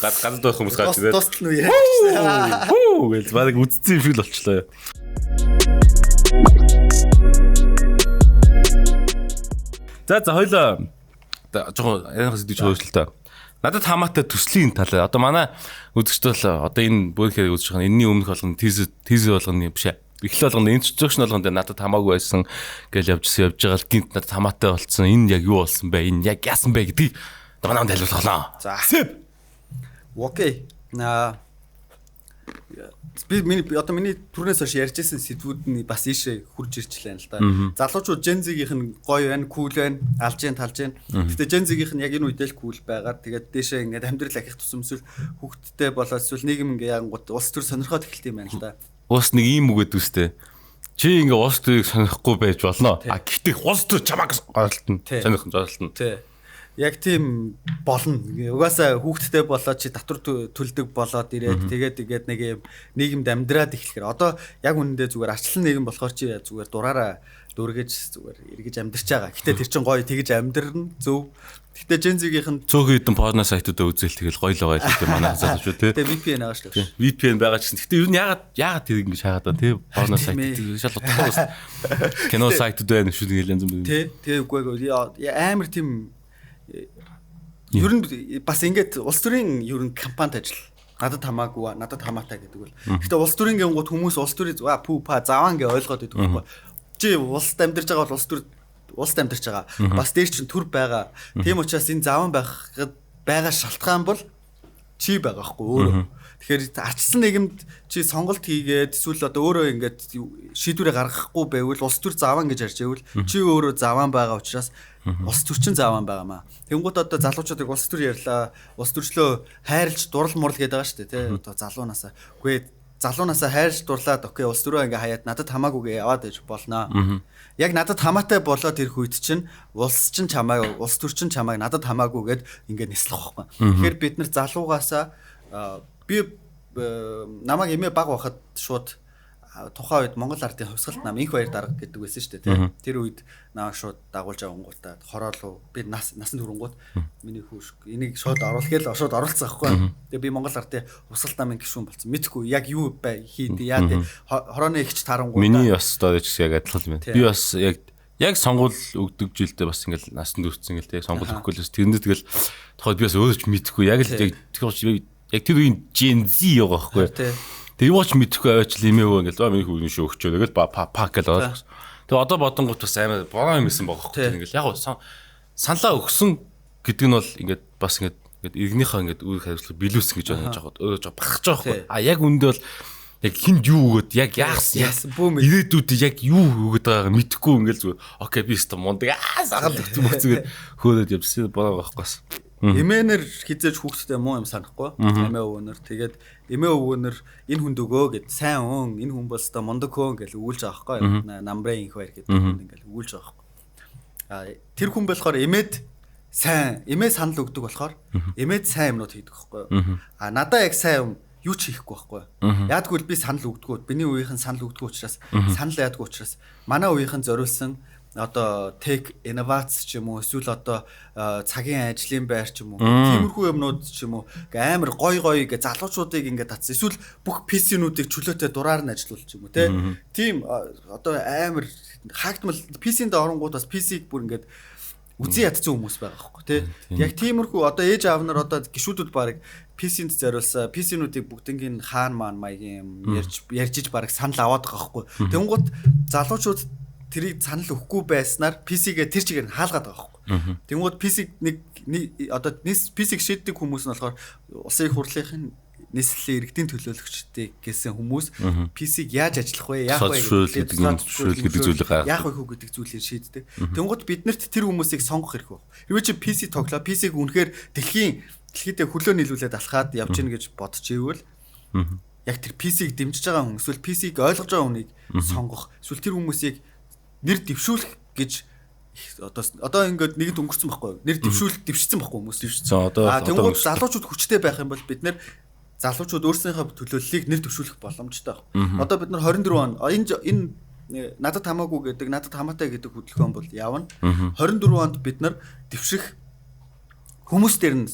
гадаад байх хүмүүс гарч ирээд. Дуустал нь яриа. Гэл баг үдцсэн юм шиг л болчлоо. За хоёлаа жоохон ярихаас идэж хөөшлөлтөө. Надад хамаатай төслийн талаа. Одоо манай үзэгчд бол одоо энэ бүхэн үзэж байгаа энэний өмнөх болгоно тизер болгоно биш ээ. Эхлэл болгоно интродакшн болгоно надад хамаагүй байсан гэж явж байгаа л гинт надад хамаатай болцсон. Энэ яг юу болсон бэ? Энэ яг яасан бэ гэдгийг одоо манайд тайлбарлаа. За. Окей. Миний түрнээс хойш ярьж байсан сэдвүүд нь бас ийшээ хурж ирчлээ л да. Залуучууд Gen Z-гийнх нь гоё байна, кул байна, алж जैन талж जैन. Гэтэ Gen Z-гийнх нь яг энэ үедээ л кул байгаад тэгээд дээшээ ингээд амьдрал ахих тусам эсвэл хүүхдтэй болоод эсвэл нийгэм ингээд янгууд улс төр сонирхоод эхэлт юм байна л да. Уус нэг ийм үгэд үстэй. Чи ингээд улс төрийг сонирхгүй байж болно. Гэхдээ улс төр чамаг ойлтно. Сонирхон ойлтно. Тий. Яг тийм болно. Угаасаа хүүхдтэй болоод чи татвар төлдөг болоод ирээд тэгээд нэг юм нийгэмд амьдраад эхлэхээр одоо яг үнэндээ зүгээр арчлан нийгэм болохоор чи зүгээр дураараа дүргэж зүгээр эргэж амьдарч байгаа. Гэтэ тэр чин гоё тэгэж амьдрна зөв. Гэтэ Gen Z-гийнх нь цөөхөн хэдэн порно сайтуудаа үзэл тэгэл гоё л байгаа л гэдэг манай хасаад шүү тий. Тэгээ VPN ааш л шүү. VPN байгаа ч гэсэн. Гэтэ ер нь яагаад тэр ингэ шахаад байна тий. Порно сайт шал утгагүй шүү. Кино сайтууд байна шүү тэгэл янз бүр. Тий. Тэгээ үгүй амар тийм ер нь бас ингээд улс төрийн ер нь кампанит ажил надад хамаагүй надад хамаатай гэдэг бол. Гэхдээ улс төрийн гингууд хүмүүс улс төрийн заваа ингээ ойлгоод байдаг байхгүй. Чи улсад амьдарч байгаа бол улсад амьдарч байгаа. Бас дээр чинь төр байгаа. Тийм учраас энэ заван байгаа шалтгаан бол чи байгаа байхгүй өөрөө. Тэгэхээр арчсан нийгэмд чи сонголт хийгээд эсвэл одоо өөрөө ингээд шийдвэрээ гаргахгүй байвал улс төр заван гэж харж байвал чи өөрөө заван байгаа учраас улс төрчин заван байгаамаа. Тэнгууд одоо залуучуудыг улс төр ярьлаа. Улс төрчлөө хайрлж дурал мурал гэдэг байгаа шүү дээ тий. Одоо залуунаасаа. Үгүй залуунаасаа хайрч дурлаад окей улс төрөө ингээ хаяад надад хамаагүйгээ яваад иж болно. Яг надад хамаатай болоод ирэх үед чинь улс төр чинь чамайг надад хамаагүйгээд ингээ нислэх байхгүй. Тэгэхээр бид нар залуугаасаа би намайг эмээ баг байхад шууд тухайн үед Монгол ардын хувьсгалт нам инх баяр дарга гэдэг байсан шүү дээ тийм. Тэр үед намайг шууд дагуулж авангуудаа хороолоо би насан турангууд миний хүүш энийг шууд оруулах гээл шууд оруулсан байхгүй. Тэгээ би Монгол ардын хувьсгалт намын гишүүн болсон. Мэдхгүй яг юу хийд яа тий хорооны ихч тарангууд. Миний бас storage яг адилхан байна. Би бас яг сонгуул өгдөг жилдээ бас ингээл насан туршсан ингээл тий сонгуул өгөхгүй л тэрэндээ тэгэл тухайд би бас өөрөө ч мэдхгүй яг л яг тэр үеийн Gen Z байгаа байхгүй. Тэг юу ч мэдэхгүй аваач л имэвөө ингээл миний хүүгийн шүү өгчөө тэгэл пак гэл орох. Тэг одоо бодонгууд бас амар бороо юм исэн байгаа байхгүй. Ингээл яг саналаа өгсөн гэдэг нь бол ингээд бас ингээд иргэнийхээ ингээд үйл хариуцлага билүүсэн гэж бодож байгаа. Өөрөө жоо бахаж байгаа байхгүй. А яг үндэ бол яг хинд юу өгөөд яг яасан ирээдүйд яг юу өгöd байгааг мэдэхгүй ингээл зүгээр окей би өстө мундаг сагаад өгцөг хөөрөөд явсан бороо байхгүй. Эмээнэр хизээж хүүхдтэй муу юм санахгүй. Эмээ өвөнөр тэгээд эмээ өвөнөр энэ хүнд өгөө гэд сайн өн энэ хүн болстой мундаг хөөн гэж өгүүлж байгаа байхгүй. Намрын инх баяр гэдэг хүн ингээл өгүүлж байгаа байхгүй. Тэр хүн болохоор эмээд санал өгдөг болохоор эмээд сайн юмнууд хийдэг байхгүй. Надаа яг сайн юм юу ч хийхгүй байхгүй. Яадгүй би санал өгдөгөө. Биний үеийнхэн санал өгдөгөө учраас санал яадгүй учраас манай үеийнхэн зориулсан одоо tech innovaц ч юм уу эсвэл одоо цагийн ажлын байр ч юм уу тиймэрхүү юмнууд ч юм уу амар гой гэ залуучуудыг ингээд татсан эсвэл бүх PC-нүүдийг чөлөөтэй дураар нь ажилуулж юм уу тийм одоо амар хаагдмал PC-нд оронгууд бас PC-г бүр ингээд үзий ядсан хүмүүс байгаа байхгүй тий яг тиймэрхүү одоо ээж аав нар одоо гişүүдүүд баг PC-нд зориулсан PC-нүүдийг бүгднийг хаан маан маягийн ярьж баг санал аваад байгаа байхгүй тэнгуут залуучууд тэрийг санал өгөхгүй байснаар PC-гээ тэр чигээр нь хаалгаад байгаа байхгүй. Тэнгууд PC одоо PC-г шийддэг хүмүүс нь болохоор улсын хурлын нийслэлийн иргэдийн төлөөлөгчтэй гэсэн хүмүүс PC-г яаж ажиллах вэ? Яах вэ гэдэг зүйлийг яах вэ гэдэг зүйлийг шийддэг. Тэнгууд биднэрт тэр хүмүүсийг сонгох хэрэг байна. Хэрвээ чи PC тоглоо PC-г үнэхээр дэлхийдээ хөлөө нийлүүлээд алхаад явж гин гэж бодож ивэл яг тэр PC-г дэмжиж байгаа хүн эсвэл PC-г ойлгож байгаа хүнийг сонгох. Эсвэл тэр хүмүүсийг нэр дэвшүүлэх гэж одоо ингээд нэгд өнгөрцөн байхгүй нэр дэвшсэн байхгүй хүмүүс дэвшсэн одоо тэгвэл залуучууд хүчтэй байх юм бол бид нэр залуучууд өөрсдийнхөө төлөөллийг нэр дэвшүүлэх боломжтой байна. Одоо бид нар 24 он энэ надад хамаагүй гэдэг надад хамаатай гэдэг хөдөлгөөн бол явна. 24 онд бид нар дэвших хүмүүс дээр нь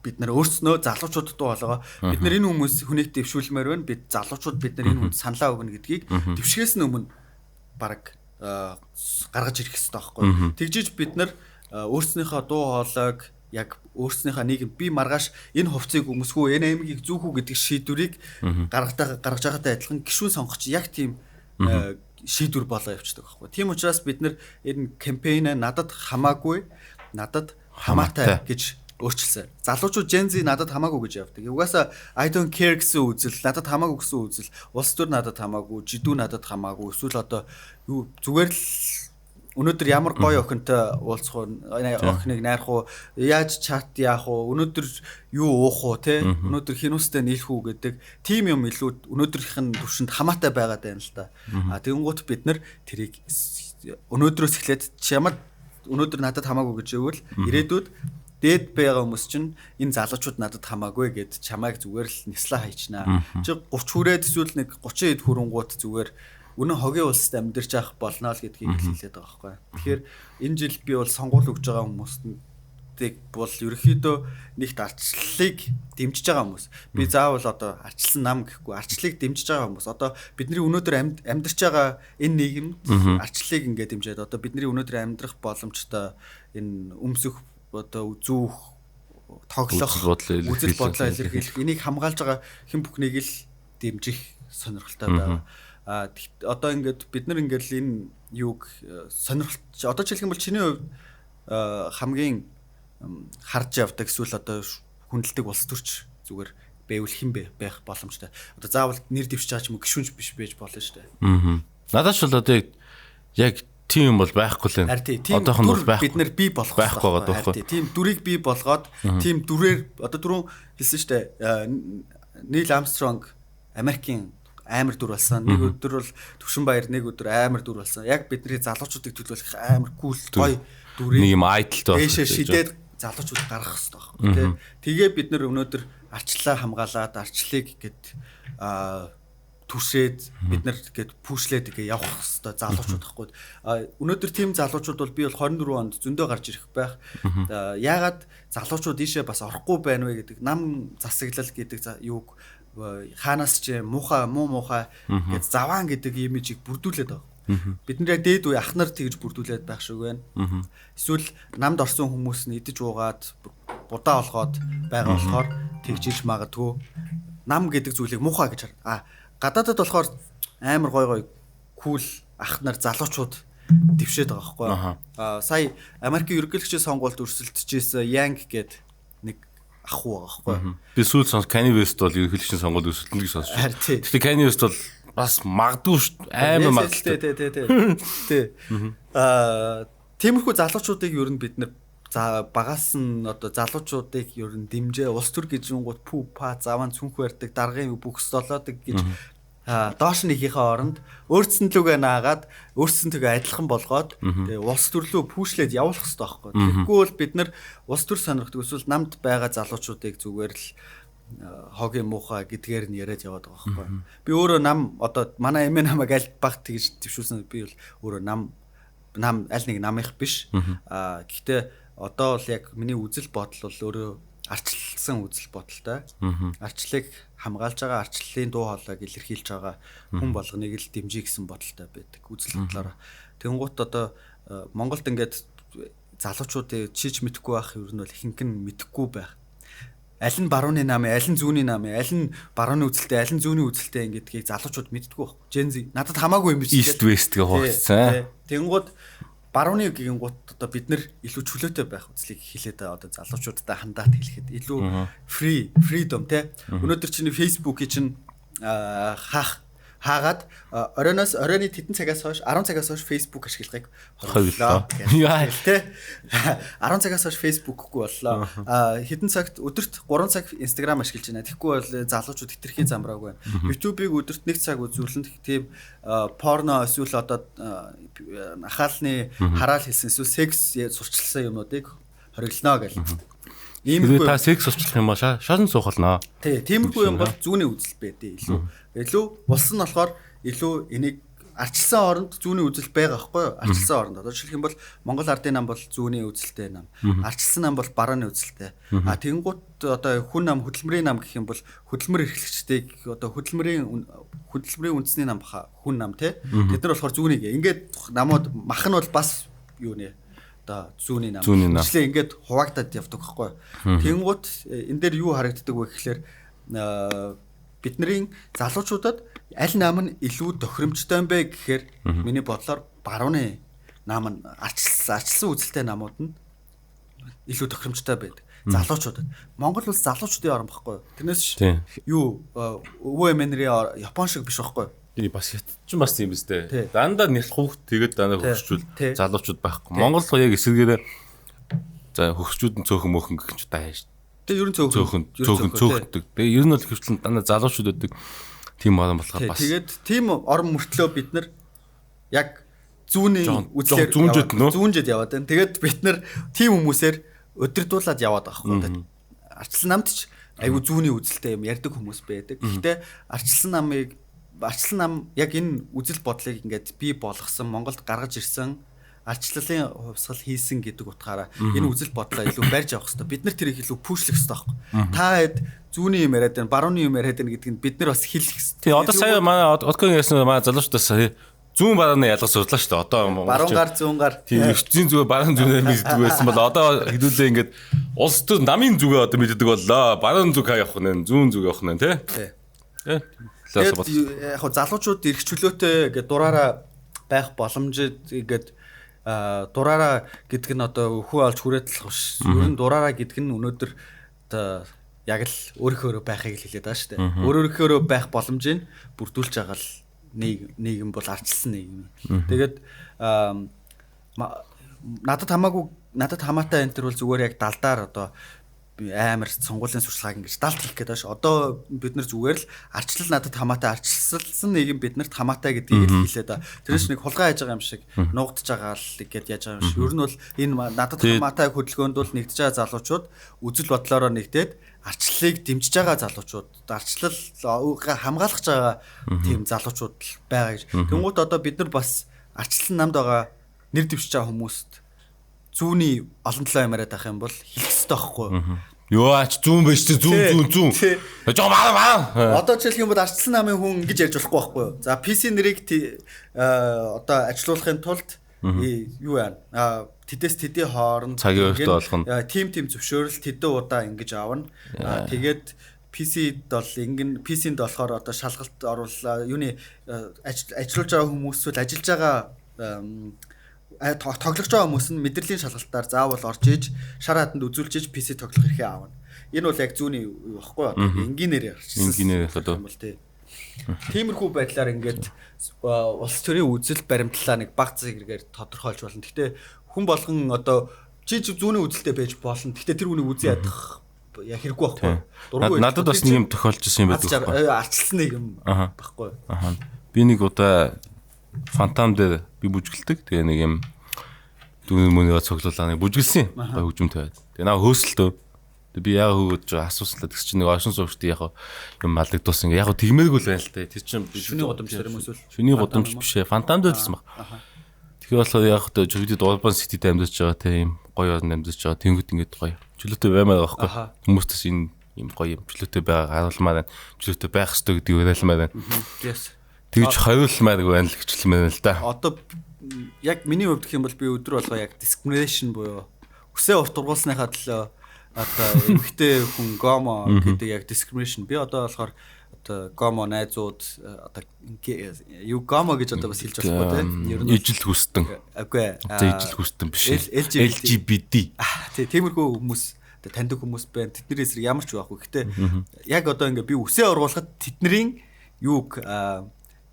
бид нар өөрснөө залуучуудад болгоо бид нар энэ хүмүүс хүнийг дэвшүүлмээр байна. Бид залуучууд бид нар энэ хүнд саналаа өгнө гэдгийг дэвшгээс нь өмнө баг гаргаж ирэх хэрэгтэй байхгүй. Тэгжиж бид нар өөрснийхөө дуу хоолойг яг өөрснийхөө нийгэм би маргааш энэ хувцсыг өмсгүү энэ аймгийг зүүхүү гэдэг шийдвэрийг гаргаж байгаатай адилхан гишүүн сонгогч яг тийм шийдвэр болоо явчихдаг байхгүй. Тийм учраас бид нар энэ кампейн надад хамаагүй надад хамаатай гэж өөрчилсөн. Залуучууд Gen Z надад хамаагүй гэж явдаг. Угаасаа I don't care гэсэн үзэл, надад хамаагүй гэсэн үзэл, улс төр надад хамаагүй, жидүү надад хамаагүй. Эсвэл одоо юу зүгээр л өнөөдөр ямар гоё охинтой уулзах уу, охиныг найрах уу, яаж чат яах уу, өнөөдөр юу уух уу, те? Өнөөдөр хинүүстэй нийлэх үү гэдэг тим юм илүү өнөөдрийнх нь төвшөнд хамаатай байгаад байна л да. Тэгэнгუთ бид нар тэрийг өнөөдрөөс эхлээд чамд өнөөдөр надад хамаагүй гэж өгвөл ирээдүйд дээд байгаа хүмүүс чинь энэ залуучууд надад хамаагүй гэд чамайг зүгээр л нислаа хайчнаа. Чи 30 хүрээд эсвэл нэг 30 хэд хүрэнгуут зүгээр үнэн хогийн улсад амьдарч явах болно л гэдгийг хэлээд байгаа байхгүй. Тэгэхээр энэ жил би бол сонгуул өгж байгаа хүмүүстийг бол ерөөхдөө нэгт арчлалыг дэмжиж байгаа хүмүүс. Би заавал одоо арчилсан нам гэхгүй арчлалыг дэмжиж байгаа хүмүүс. Одоо бидний өнөөдөр амьдарч байгаа энэ нийгэмд арчлалыг ингээд дэмжиж одоо бидний өнөөдөр амьдрах боломжтой энэ өмсөх одоо зүүх тоглох үзэл бодлоо илэрхийлэх энийг хамгаалж байгаа хэн бүхнийг л дэмжих сонирхолтой байгаа. Одоо ингээд бид нар ингээд л энэ юуг сонирхолтой одоо ч хэлэх юм бол чиний хувьд хамгийн харж явдаг эсвэл одоо хүндэлдэг улс төрч зүгээр байвал хэн байх боломжтой. Одоо заавал нэр дэвшиж байгаа ч юм уу гишүүнч биш байж болно шүү дээ. Надад ч бол одоо яг тийм бол байхгүй л байна. Одоохон бол бид нар бий болох байхгүй байгаа байхгүй. Тийм дүрийг бий болгоод тийм дүрээр одоо түрүүн хэлсэн шүү дээ. Neil Armstrong Америкийн амар дүр болсон. Нэг өдөр бол Төвшин Баяр, нэг өдөр амар дүр болсон. Яг бидний залуучуудыг төлөөлөх амар кул гоё дүрийг нэг юм айдалтай болсон. Дэшээ шидээд залуучууд гаргах хэрэгтэй байхгүй тий. Тэгээ бид нөр өнөөдөр арчлаа хамгаалаад арчлыг гээд түшээд бид нар гээд пүүшлээд ингээ явах хэрэгтэй залуучууд байхгүй. Өнөөдөр тийм залуучууд бол би бол 24 онд зөндөө гарч ирэх байх. Яагаад залуучууд ийшээ бас орохгүй байна вэ гэдэг нам засаглал гэдэг юуг хаанаас ч муухай гэж заваан гэдэг имижийг бүрдүүлээд байгаа. Бид нэр дээд үе ах нар тэгж бүрдүүлээд байх шиг байна. Эсвэл намд орсон хүмүүс нь идэж уугаад будаа олгоод байгаа болохоор тэгжиж магадгүй нам гэдэг зүйлийг муухай гэж гадаадад болохоор амар гой кул ах нар залуучууд дэвшээд байгаа байхгүй. Сая Америкийн ерөнхийлөгчийн сонгуульд өрсөлдөжсэн Янг гэдэг нэг ах уу байгаа байхгүй. Би сүүл сонс Kanye West бол ерөнхийлөгчийн сонгуульд өрсөлдөнө гэж сонсч. Гэхдээ Kanye West бол бас магадгүй амар магадгүй. Тиймэрхүү залуучуудыг ер нь бид нар багаас нь одоо залуучуудыг ер нь дэмжээ улс төр гизүүнгууд пупа заван цүнх барьдаг даргын бүх столоодаг гэж доош нэгийнхээ оронд өөрсдөнлөөгөө наагаад өөрсдөнтөөгөө адилхан болгоод тэгээ улс төрлөө пүүшлээд явуулах хэрэгтэй байхгүй. Тэгэхгүй бол бид нар улс төр сонирхдаг эсвэл намд байгаа залуучуудыг зүгээр л хогийн муухай гэдгээр нь яриад яваад байгаа байхгүй. Би өөрөө нам одоо манай эмээ намайг аль багт тэгж төвшүүлсэн би бол өөрөө нам аль нэг намынх биш. Гэхдээ одоо бол яг миний үзэл бодол бол өөрөө арчилсан үзэл бодолтой. Арчлыг хамгаалж байгаа, арчлалын дуу хоолойг илэрхийлж байгаа хүн болгоныг л дэмжиж гэсэн бодолтой байдаг үзэл бодлоор. Тэнгуут одоо Монголд ингээд залуучуудыг чийж мэдэхгүй байх ер нь бол ихэнх нь мэдэхгүй байх. Аль нь барууны нам, аль нь зүүнний нам, аль нь барууны үзэлтэй, аль нь зүүнний үзэлтэй ингэдгийг залуучууд мэддэггүй байх. Gen Z надад хамаагүй юм биш. East West гэх хугацаа. Тэнгуут барууны гингууд одоо бид нар илүү чөлөөтэй байх үзлийг хэлээд одоо залуучуудтай хандаад хэлэхэд илүү freedom те. Өнөөдөр чиний Facebook-ийг чинь хаагаад оройны тэдэн цагаас хойш 10 цагаас хойш Facebook ашиглахыг хорлоо те 10 цагаас хойш Facebook-гүй боллоо. Хэдэн цагт өдөрт 3 цаг Instagram ашиглаж байна. Тэгэхгүй бол залуучууд хитрхи замбрааг байна. YouTube-ыг өдөрт 1 цаг үзүүлэн тийм порно эсвэл одоо ахаалны хараал хэлсэн эсвэл секс сурчилсан юмнуудыг хориглоно гэл. Иймэрхүү та секс сурчлах юм ба шаасан суухалнаа. Тиймэрхүү юм бол зүүнний үзэл байдээ илүү улс нь болохоор илүү энийг арчилсан оронд зүүнний үзэл байгаа байхгүй юу? Арчилсан оронд. Одоо жишээлх юм бол Монгол Ардын нам бол зүүнний үзэлтэй нам. Арчилсан нам бол барууны үзэлтэй. Тэнгуут одоо хүн нам хөдөлмөрийн нам гэх юм бол хөдөлмөр эрхлэгчдийг одоо хөдөлмөрийн үндэсний нам хүн нам те. Тэд нар болохоор зүүнийг ингээд намууд мах нь бол бас юу нэ одоо зүүнний нам. Жишээ ингээд хуваагдаад явдаг байхгүй юу? Тэнгуут энэ дээр юу харагддаг вэ гэхээр бидний залуучуудад аль нам нь илүү тохиромжтой юм бэ гэхээр миний бодлоор барууны нам нь арчилсан үзэлтэй намууд нь илүү тохиромжтой байдаг. Залуучуудад. Монгол улс залуучуудын орн багхгүй юу? Тэрнээс юу өвөө эмээнэрийн Япон шиг биш багхгүй юу? Бас ятчин бас юм биз дээ. Дандаа нялх хүүхд тэгээд дандаа хөгсчүүл залуучууд байхгүй. Монгол яг эсэргээрээ за хөгсчүүд нь цөөхөн мөхөн гэх юм та яаж. Тэгээ ер нь цөөхөндөг. Тэгээ ер нь бол хөвчлэн дандаа залуучууд байдаг. Тийм орн болохоор бас. Тэгээд тийм орн мөртлөө бид нар яг зүүнний үзлээр зүүнжэд яваад байна. Тэгээд бид нар тийм хүмүүсээр өдөрдуулаад яваад байгаа байхгүй. Арчилсан намд ч айгүй зүүнний үзэлтэй юм ярьдаг хүмүүс байдаг. Гэхдээ арчилсан нам яг энэ үзэл бодлыг ингээд бий болгосон Монголд гаргаж ирсэн арчлалын хувьсгал хийсэн гэдэг утгаараа энэ үзэл бодлоо илүү барьж авах хэрэгтэй. Бид нар тэрийг илүү пүүшлэх хэрэгтэй байхгүй. Та хэд зүүнний юм яриад байна, барууны юм яриад байна гэдгийг бид нар бас хэлэх хэрэгтэй. Тий, одоо сая манай Откогийн ярьсан манай залуучдаас зүүн барууны ялгаж сурлаа шүү дээ. Одоо баруун гар зүүн гар тийм ертөнцийн зүгээр баруун зүүнээр мэддэг байсан бол одоо хэдүүлээ ингээд улс төр намын зүгээ одоо мэддэг боллоо. Баруун зүг явах нь, зүүн зүг явах нь тий. Яг залуучууд эрх чөлөөтэй гэдэг дураараа байх боломжид ингээд дураараа гэдэг нь одоо өхөө олж хүрээтлэх биш. Ер нь дураараа гэдэг нь өнөөдөр одоо яг л өөрийнхөө байхыг л хэлээд байгаа шүү дээ. Өөрийнхөө байх боломжийг бүрдүүлж байгаа л нийгэм бол арчилсан нийгэм. Тэгээд надад хамаатай энэ төр бол зүгээр яг далдаар одоо амар сонгуулийн сурчлагыг ингэж далд хийх гэдэг ш. Одоо бид нар зүгээр л арчлал надад хамаатай арчилсан нэг юм биднэрт хамаатай гэдгийг хэлээ да. Тэрээс нэг хулгай хийж байгаа юм шиг нуугдж байгаа л гэд яаж байгаа юм шиг. Ер нь бол энэ надад хамаатай хөдөлгөөнд бол нэгдэж байгаа залуучууд үзэл бодлороо нэгдээд арчлалыг дэмжиж байгаа залуучууд, арчлал хамгаалах байгаа тийм залуучууд байгаа гэж. Тэнгуут одоо бид нар бас арчлал намд байгаа нэр дэвшиж байгаа хүмүүст зүүнний олон талаа юм яриад байх юм бол хэлэх хэрэгтэй байхгүй юу? Йоо ач зүүн байж тээ зүүн. Жоо маа. Одоо жишээлх юм бол арчлан намын хүн ингэж ярьж болохгүй байхгүй юу? За PC нэрийг одоо ажилуулахын тулд юу яа? Тэдээс тэдний хооронд цагийн хувьд болгоно. Тим зөвшөөрөл тэдэн удаа ингэж аавна. Тэгээд PC-д бол ингэн PC-нд болохоор одоо шалгалт оруулаа. Юуны ажиллаж байгаа хүмүүс бол ажиллаж байгаа тоглож байгаа хүмүүс нь мэдрэлийн шалгалтаар заавал орж иж шар хатанд үзүүлж иж PC тоглох хэрэгтэй аавна. Энэ бол яг зүүнний баггүй одоо энгийнээр ярьчихсан. Энгийнээр одоо юм бол тий. Тиймэрхүү байдлаар ингээд улс төрийн үзэл баримтлалаа нэг баг зэрэгээр тодорхойлж болно. Гэхдээ хүн болгон одоо чи зүүнний үзэлтэй байж болно. Гэхдээ тэр үнийг үзэн ядах яг хэрэггүй байхгүй. Надад бас нэг юм тохиолдсон юм байдаг байхгүй. Арчилсан нэг юм байхгүй. Би нэг удаа Фантам дээр би бүжгэлдэг. Тэгээ нэг юм дүүний мөнийгээ цоглуулаа нэг бүжгэлсэн. Бай хөгжмөнтэй байд. Тэгээ наа хөөсөлтөө. Би яг хөгөж асууслаа тэгс чинь нэг оршин суугчд яг юм алдагдуулсан. Яг тэгмээргүй л байна л та. Тэр чинь шүний гудамж юм эсвэл шүний гудамж биш ээ. Фантам дээр лсэн баг. Тэгэхээр болохоор яг жигдээд Урбан Ситид амьдарч байгаа тийм гоё орнд амьдарч байгаа. Тэнгүүд ингээд гоё. Чөлөөтэй баймаар байхгүй. Хүмүүстээс энэ юм гоё юм чөлөөтэй байгаа харуулмаар байна. Чөлөөтэй байх ёстой гэдгийг уриалмаар байна. Yes. Тэгж хариулмаар байна л гэчлэмээр л да. Одоо яг миний хувьд гэх юм бол би өдөр болго яг discrimination буюу өсөө урт ургуулсныхаа төлөө одоо эмэгтэй хүн гомо гэдэг яг discrimination би одоо болохоор одоо гомо найзууд одоо юу гомо гэж одоо бас хэлж болохгүй тийм ер нь ижил хүстэн. Үгүй ижил хүстэн биш. LGBT. Тиймэрхүү хүмүүс таньдаг хүмүүс байна. Тэдний эсрэг ямар ч байхгүй. Гэхдээ яг одоо ингээ би өсөө ургуулхад тэдний юуг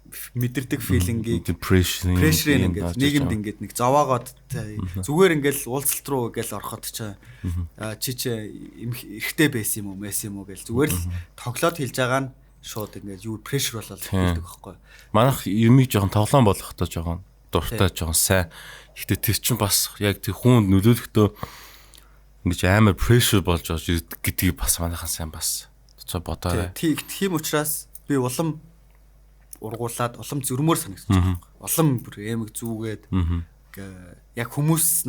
мэдэрдэг филингийг depression ингээд нийгэмд ингээд нэг зовоогоод зүгээр ингээд уулзалт руу гээл ороход чи эрэгтэй байсан юм уу мэс юм уу гээл зүгээр л тоглоод хэлж байгаа нь шууд ингээд юу прешэр болоод хэлдэг байхгүй. Манайх юмыг жоохон тоглоом болгохдоо жоохон дуртай жоохон сайн. Гэхдээ тэр чинь бас яг тэр хүн нөлөөлөхдөө ингэж амар прешэр болж байгаа гэдгийг бас манайхан сайн бас бодоо. Тийм учраас би улам ургуулад улам зөрмөр санагдаж байгаа. Улам бүр эмэг зүүгээд яг хүмүүс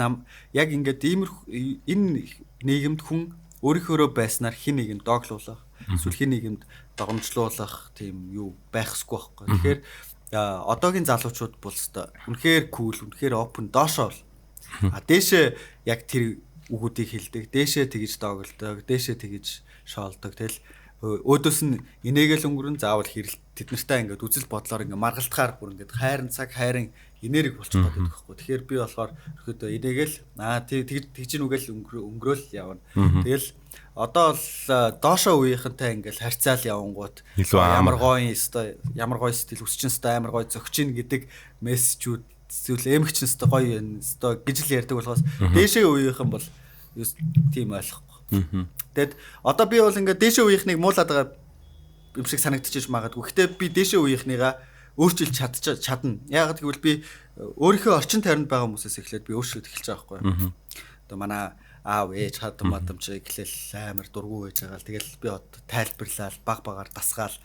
яг ингээд энэ нийгэмд хүн өөрийнхөө байснаар хин нэгэнд дооглуулах, эсвэл хин нэгэнд догомжлуулах тийм юу байхсгүй байхгүй. Тэгэхээр одоогийн залуучууд бол өстой үнэхээр кул, үнэхээр open доошоо бол. Дээшээ яг тэр үгүүдийг хэлдэг, дээшээ тэгж доогдолдог, дээшээ тэгж шоолдог. Тэгэл өөдөөс нь инээгээл өнгөрөн заавал хэрэлт тэд нартай ингээд үзэл бодлоор ингээд маргалтахаар бүр ингээд хайрын цаг хайрын энерги болчих гээд байдаг байхгүй. Тэгэхээр би болохоор ерөөдөө инээгээл тэгж нүгэл өнгөрөөл явна. Тэгэл одоо бол доошоо үеийнхэнтэй ингээд харьцаал явангууд ямар гоё стил өсчин стай амар гоё зөгчин гэдэг мессежүүд зүйл эмгчин стай гоё стай гэж л ярьдаг болохоос дээшээ үеийнхэн бол тийм ойлгохгүй. Тэгэд одоо би бол ингээд дээшээ үеийнхнийг муулаад байгаа юм шиг санагдчихж магадгүй. Гэхдээ би дээшээ үеийнхнийгаа өөрчилж чадна. Яг гэвэл би өөрийнхөө орчин тойронд байгаа хүмүүсээс эхлээд би өөрчлөлт эхэлж байгаа байхгүй. Одоо манай аав ээж хадам мадамч эхлээл амар дургу байж байгаа л тэгэл би тайлбарлал баг багаар дасгаал.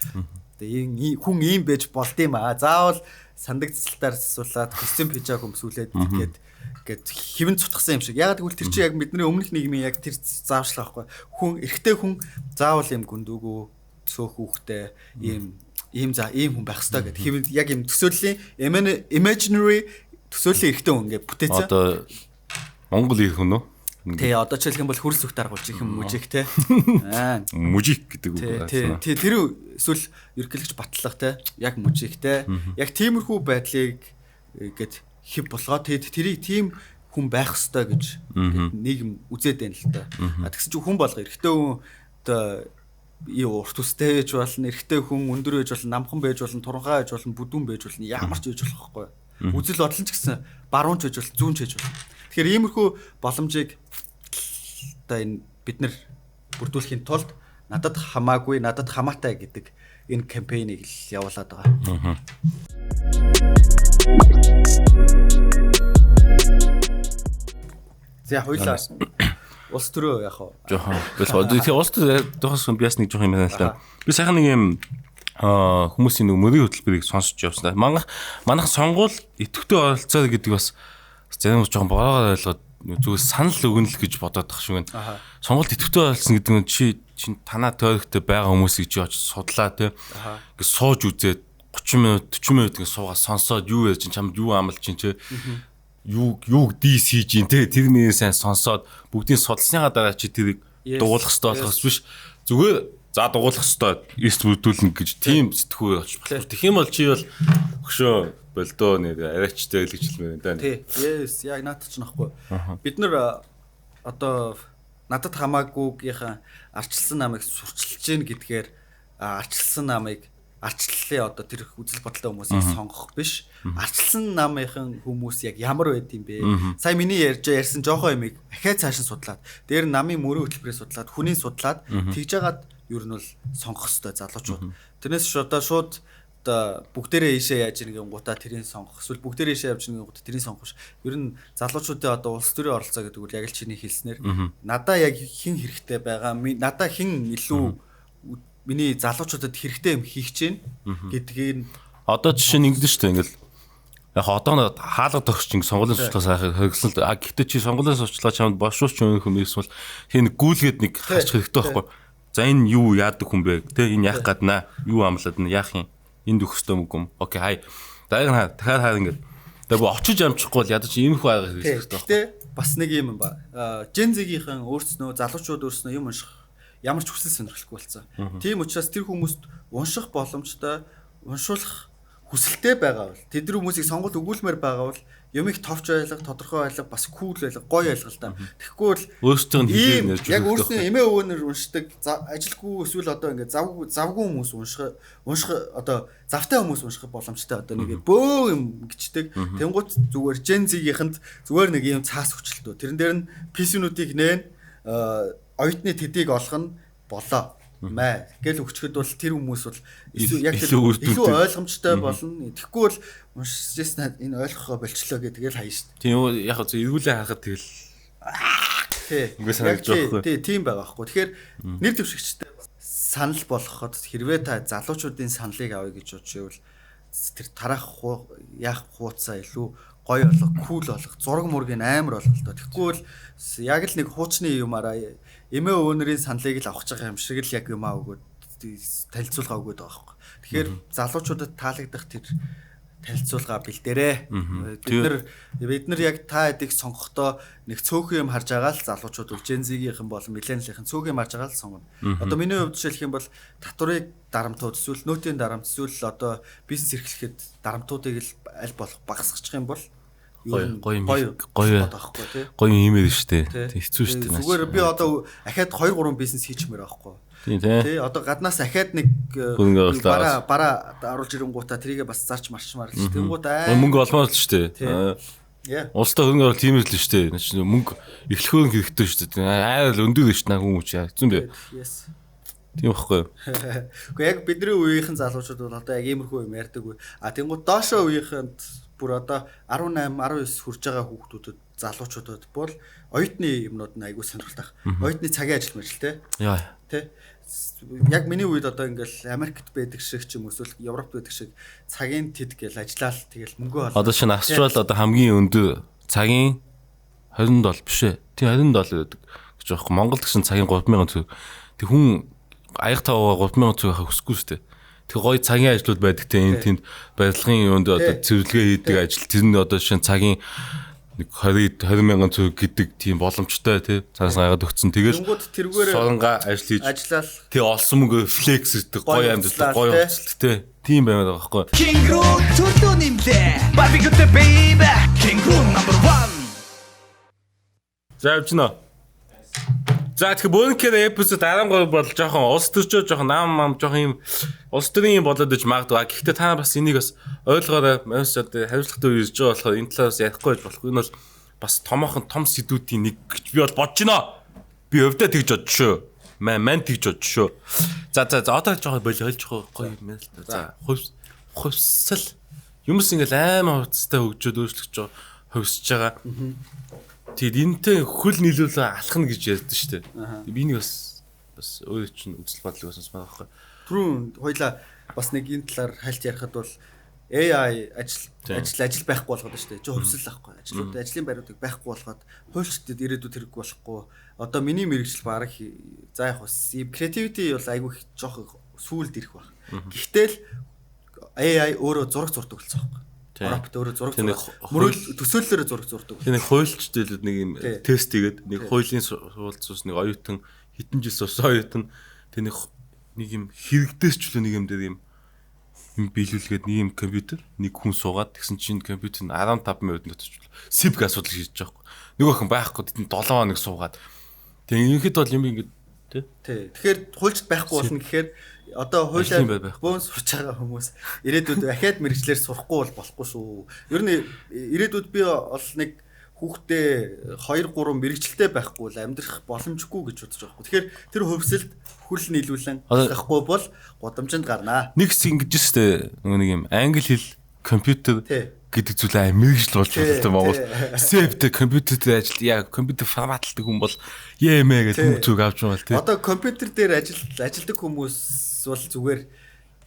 Тэгээ хүн ийм байж болд юм аа. Заавал сандагцлалтаар асуулаад костюм пижак өмсүүлээд гээд хэвэн цутгсан юм шиг. Яг тэгвэл тэр чинь яг бидний өмнөх нийгмийн яг тэр заавчлаа байхгүй. Хүн эрэгтэй хүн заавал юм гүндүүгүү цөөх хүүхтэй ийм хүн байх хэрэгтэй гэдэг. Хэвэн яг юм төсөөллийн imaginary төсөөллийн эрэгтэй хүн ингээд бүтээсэн. Одоо Монгол ирэх хүн үү? Тэ одоо ч хэлэх юм бол хөрс зүгт аргуулж их юм мужик те. Мужик гэдэг үг. Тэ тэр эсвэл ерөнхийлөгч батлах те. Яг мужик те. Яг тиймэрхүү байдлыг ингээд хэв болгоо тэрийг тийм хүн байх ёстой гэж нийгэм үзээд байна л та. Тэгсэн чинь хүн болго эрэгтэй хүн одоо урт үстэй байж болно, эрэгтэй хүн өндөр байж болно, намхан байж болно, туранхай байж болно, бүдүүн байж болно, ямар ч байж болохгүй. Үзэл бодлон ч гэсэн баруун ч байж болно, зүүн ч байж болно. Тэгэхээр иймэрхүү боломжийг одоо энэ бид нар бүрдүүлэхийн тулд надад хамаагүй, надад хамаатай гэдэг энэ кампэйнийг л явуулаад байгаа. За хоёлаа улс төрөө яах вэ? Жохон. Тэгээ улс төрөөс биас нэг жоох юм байна л да. Би сайхан нэг юм хүмүүсийн нэг мөрийн хөтөлбөрийг сонсож явсан. Манайх сонгуул идэвхтэй оролцоо гэдэг бас зарим жоохон бороо ойлгоод зүгээр санал өгнө л гэж бодоод тах шиг байна. Сонголт идэвхтэй оролцсон гэдэг нь чи танаа тойрогтой байгаа хүмүүсийг чи очиж судлаа тий. Ингээд сууж үзээд 30 минут 40 минут ингээд суугаад сонсоод юу яаж чамд юу амлаж чинь тий. Юу DC чинь тий. Тэр нэрээ сайн сонсоод бүгдийг судалсныхаа дараа чи тэрийг дугуулах хэрэгтэй болохоос биш. Зүгээр за дугуулах хэрэгтэй эст бүрдүүлнэ гэж тийм сэтгүүр очиж болох. Тэгэх юм бол чи бол хөшөө болдоо нэг арайчтай л гэж хэлмээр байна. Тий. Yes, яг наадах ч нөхгүй. Бид нар одоо надад хамаагүйгийнхаа арчилсан намыг сурчилж гин гэдгээр арчилсан намыг арчлалын одоо тэр үзэл бодолтой хүмүүсийг сонгох биш. Арчилсан намынхан хүмүүс яг ямар байд юм бэ? Сая миний ярьсан жоохоо ямиг ахаа цааш нь судлаад, дээр намын мөрийн хөтөлбөрийг судлаад, хүний судлаад тэгж жагаад ер нь бол сонгох ёстой залуучууд. Тэрнээс шууд одоо бүгдээрээ ийшээ яаж нэгэн гутаа тэрийг сонгох. Эсвэл бүгдээрээ ийшээ явж нэгэн гутаа тэрийг сонгох ш. Ер нь залуучуудын одоо улс төрийн оролцоо гэдэг үл яг л чиний хэлснээр надаа яг хэн хэрэгтэй байгаа, надаа хэн илүү миний залуучуудад хэрэгтэй юм хийх чинь гэдгийг одоо жишээ нь ингэдэж шүү дээ ингээл яг одоо хаалга төгсч ингэ сонгуулийн сурталчилгаа хэрэгсэн л гэхдээ чи сонгуулийн сурталчилгаа чамд бошууч юм эсвэл тийм гүйлгээд нэг харч хэрэгтэй байхгүй. За энэ юу яадаг хүн бэ те энэ яах гаднаа юу амлаад нь яах юм энд өгөхстой мөг юм. Окей хай. Дахиад хаа ингэ тэгээ очиж амжихгүй бол ядаж ийм их байга хэрэгтэй. Гэхдээ бас нэг юм ба. Gen Z-ийн өөрснөө залуучууд өөрснөө юм унших ямар ч хүсэл сонирхолгүй болсон. Тийм учраас тэр хүмүүст унших боломжтой, уншуулах хүсэлтэй байгаа бол тэдний хүмүүсийг сонголт өгүүлмээр байгаа бол юм их товч ойлго, тодорхой ойлго, бас кул ойлго, гоё ойлго л та. Тэгэхгүй бол өөрсдөө нь яг өөрснөө эмээ өвөнөр уншдаг, ажилгүй эсвэл одоо ингээд завгүй хүмүүс унших одоо завтай хүмүүс унших боломжтой одоо нэг бөө юм гिचдэг. Тэнгуут зүгээр Gen Z-гийнхэнд зүгээр нэг юм цаас хүчлэлтөө. Тэрэн дээр нь PC-нүүдийг нээн оюутны тэдийг олгоно болоо маа гэл өгчөд бол тэр хүмүүс бол яг илүү ойлгомжтой болно. Тэгэхгүй бол уншижсэн энэ ойлгохоо болчлоо гэх тэгэл хаяа шүү дээ. Тийм яг зөв эргүүлээ харахад тэгэл тий тийм байгаа байхгүй. Тэгэхээр нэр дэвшигчтэй санал болгоход хэрвээ та залуучуудын саналыг авъя гэж бодож ивэл тэр тарах яах хууцаа илүү гоё болох, кул болох, зураг мургийн амар болох л доо. Тэгэхгүй бол яг л нэг хуучны юмараа эмээ өвнөрийн саналыг л авах байгаа юм шиг л яг юмаа өгөөд танилцуулга өгөөд байгаа байхгүй. Тэгэхээр залуучуудад таалагдах тэр танилцуулга бэлдээрээ. Бид нар яг та хэдийг сонгохдоо нэг цөөхөн юм харж байгаа л залуучууд бол Gen Z-ийнхэн болон millennial-ийнхэн цөөхөн юм харж байгаа л сонгоно. Одоо миний хувьд жишээлх юм бол татварыг дарамтууд эсвэл нөөтийн дарамт эсвэл одоо бизнес эрхлэхэд дарамтуудыг л аль болох багасгачих юм бол гоё имэр штэ. Хэцүү штэ. Зүгээр би одоо ахаад 2-3 бизнес хийчмээр байхгүй. Тий одоо гаднаас ахаад нэг бараа оруулж ирэнгуудаа тэрийгээ бас зарч марчмаар л штэ. Тэнгууд мөнгө олмоор л штэ. Улстай хөрөнгө оруулалт тийм л штэ. Мөнгө эхлэхөөр хэрэгтэй штэ. Айр л өндөр штэ хүмүүс яа. Хэцүү бэ? Тийм байхгүй. Гэхдээ яг бидний үеийнхэн залуучууд бол одоо яг иймэрхүү юм ярьдаг үе. Тэнгууд доошоо үеийнхэнд бүр одоо 18, 19 хүрж байгаа хүүхдүүдэд залуучуудад бол оюутны юмнууд нь айгүй сонирхолтой. Оюутны цагийн ажил мэржил те. Яа. Тэ. Яг миний үед одоо ингээл Америкт байдаг шиг ч юм эсвэл Европт байдаг шиг цагийн тэд гэл ажиллаал тэгэл мөнгө олоо. Одоо шинэ Австрал одоо хамгийн өндөр цагийн $20 биш ээ. Тийм $20 гэдэг гэж байхгүй. Монголд гэсэн цагийн 3,000 төгрөг. Тэг хүн аяг таваа 3,000 төгрөг авах хүсэхгүй шүү дээ. Тэг гоё цагийн ажлууд байдаг те энэ тэнд барилгын юунд одоо цэвэрлэгээ хийдэг ажил тэр нь одоо шинэ цагийн нэг 20,000 төгрөг гэдэг тийм боломжтой те цаас гаргаад өгцөн тэгэл соронга ажил хийж ажиллал тэг олсон мөнгө флекс гэдэг гоё амьдлаа гоё хувцалт те тийм байгаад байгаа байхгүй. King Gru төлөө нэмлээ. Barbecue the baby. King Gru number 1. Завжна. За тэгэхээр бөөнкээр эпизод 13 бол жоохон улс төрчөө жоохон нам жоохон юм улс төрийн юм болоод иж магадгүй. Гэхдээ та бас энийг бас ойлгоорой. Маш одоо хариуцлагатай үе ирж байгаа болохоор энэ талаас ярихгүй байж болохгүй. Энэ бол бас томоохон том сэдвүүдийн нэг гэж би бол бодож байна. Би өвдөө тэгж бодож шүү. Ман тэгж бодож шүү. За одоо жоохон болж гоё юм л да. За хувьсал юмс ингээл аймаа хувцастай хөгжөөд өөрчлөгдөж байгаа хувьсж байгаа. Тэгэд энэтэй хөл нийлүүлээ алхна гэж ярьдэн шүү дээ. Би нэг бас өөрөө чинь үзэл бодлого басна байхгүй. Түрүүн хоёлаа бас нэг энэ талаар хальт ярихад бол AI ажил байхгүй болгоод шүү дээ. Жоо хувьсэл авахгүй. Ажлын байруудыг байхгүй болгоод хуульчдад ирээдүйд хэрэггүй болохгүй. Одоо миний мэрэгжил баг за яг бас creativity бол айгүй жоох сүүлд ирэх баг. Гэхдээ л AI өөрөө зураг зурдаг болсон байхгүй. Ропт өөрөө зураг мөрөөл төсөөллөөр зураг зурдаг. Тэгээ нэг хуульчдад нэг юм тест хийгээд нэг хуулийн суулцус нэг оюутан хитэн жил суусан оюутан тэг нэг юм хэрэгдээс ч үлээ нэг юм дээр юм биелүүлгээд нэг юм компьютер нэг хүн суугаад тэгсэн чинь компьютер нь 15 минутанд дотор сибг асуудал хийж байгаа байхгүй. Нөгөө хүн байхгүй тэнд 7 хоног суугаад тэг ингэхэд бол юм ингэ тий. Тэгэхээр хуульчд байхгүй болно гэхээр одоо хуулиар бөөн сурч байгаа хүмүүс ирээдүйд ахаад мэрэгчлэр сурахгүй болохгүй шүү. Ер нь ирээдүйд би бол нэг хүүхдээ 2 3 мэрэгчлээ байхгүй л амьдрах боломжгүй гэж бодож байгаа юм. Тэгэхээр тэр хөвсөлд хүл нийлүүлэн авахгүй бол гудамжинд гарнаа. Нэг хэсэг ингэж штэ нөгөө нэг юм англи хэл компьютер гэдэг зүйлээ мэрэгжил болж байгаа юм Монгол. Сефт компьютер ажил яа компьютер форматлдаг хүн бол яэмэ гэдэг зүг авч байгаа л тий. Одоо компьютер дээр ажилдаг хүмүүс бол зүгээр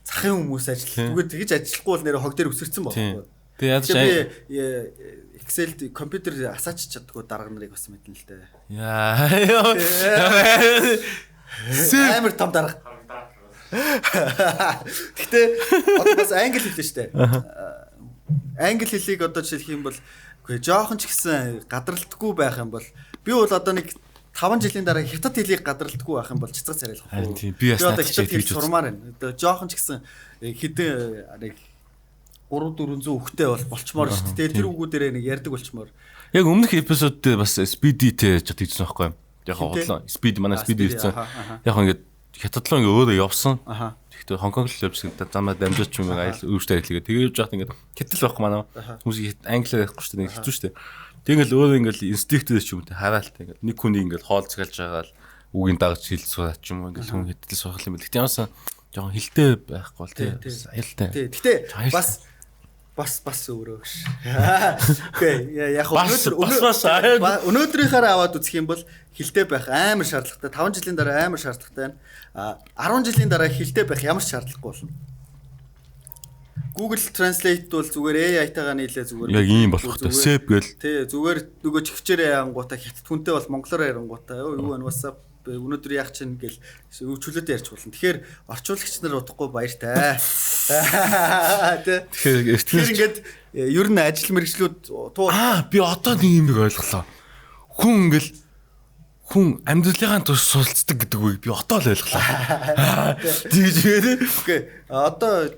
захын хүмүүс зүгээр тэгж ажиллахгүй бол нэр хог дээр өсөрцөн байна. Тэгээ яаж Excel компьютер асаач чаддгүй дарга нарыг бас мэднэ л дээ. Яа. Амар том дарга. Гэтэ одоо бас англи хэлээ штэ. Англи хэлийг одоо жишээлх юм бол үгүй жоохон ч гэсэн гадралтгүй байх юм бол би бол одоо нэг 5 жилийн дараа хятад хэлийг гадралтгүй байх юм бол цэцэг царайлах уу. Би одоо хятад хэл сурмаар байна. Одоо жоохон ч гэсэн хэдэн нэг 300-400 үхтэй бол болчмоор шүү дээ. Тэр үгүүдэрээ нэг ярддаг болчмоор. Яг өмнөх эпизод дээр бас Speedy-тэй ч тэгсэн байхгүй юу? Яг хотлоо. Speed манай Speedy ирсэн. Яг ингээд хятад руу ингээд өөрөө явсан. Тэгэхдээ Хонконг руу явсан. Замаа дамжаач юм айл өөртөө хэлгээд тэгээд явж байхад ингээд хятад байхгүй манай. Хүмүүс англиар ярихгүй шүү дээ. Хэцүү шүү дээ. Тэгэл өөрөө ингээд инстинктээр ч юм те хараалтай ингээд нэг хүний ингээд хоол цэгэлж байгаа л үгийн дагаж хэл сураач юм ингээд хүн хятад сурах юм бэл. Тэгтээ ямсан жоохон хилтэй байхгүй бол тий. Аюултай. Тэгтээ бас өөрөө гэж. Окей, яг өнөөдрийнхаараа аваад үзэх юм бол хилтэй байх амар шаардлагатай. 5 жилийн дараа амар шаардлагатай байна. 10 жилийн дараа хилтэй байх ямар ч шаардлагагүй болно. Google Translate бол зүгээр AI-тайгаа нийлээ зүгээр. Яг ийм болох та SEP гэл. Тий, зүгээр нөгөө чихчээрээ ангуудаа хятад хүнтэй бол монголоор ярингуудаа юу вэ WhatsApp өнөөдөр яах чинь гэл чөлөөтэй ярьж болно. Тэгэхээр орчуулагч нар удахгүй баяртай. Тэгэхээр ингээд ер нь ажил мэргэжлүүд би одоо нэг юм ойлголоо. Хүн амьдралынхаа турш суралцдаг гэдэг үгийг би одоо л ойлголоо. Тэгж ирээ. Окей. Одоо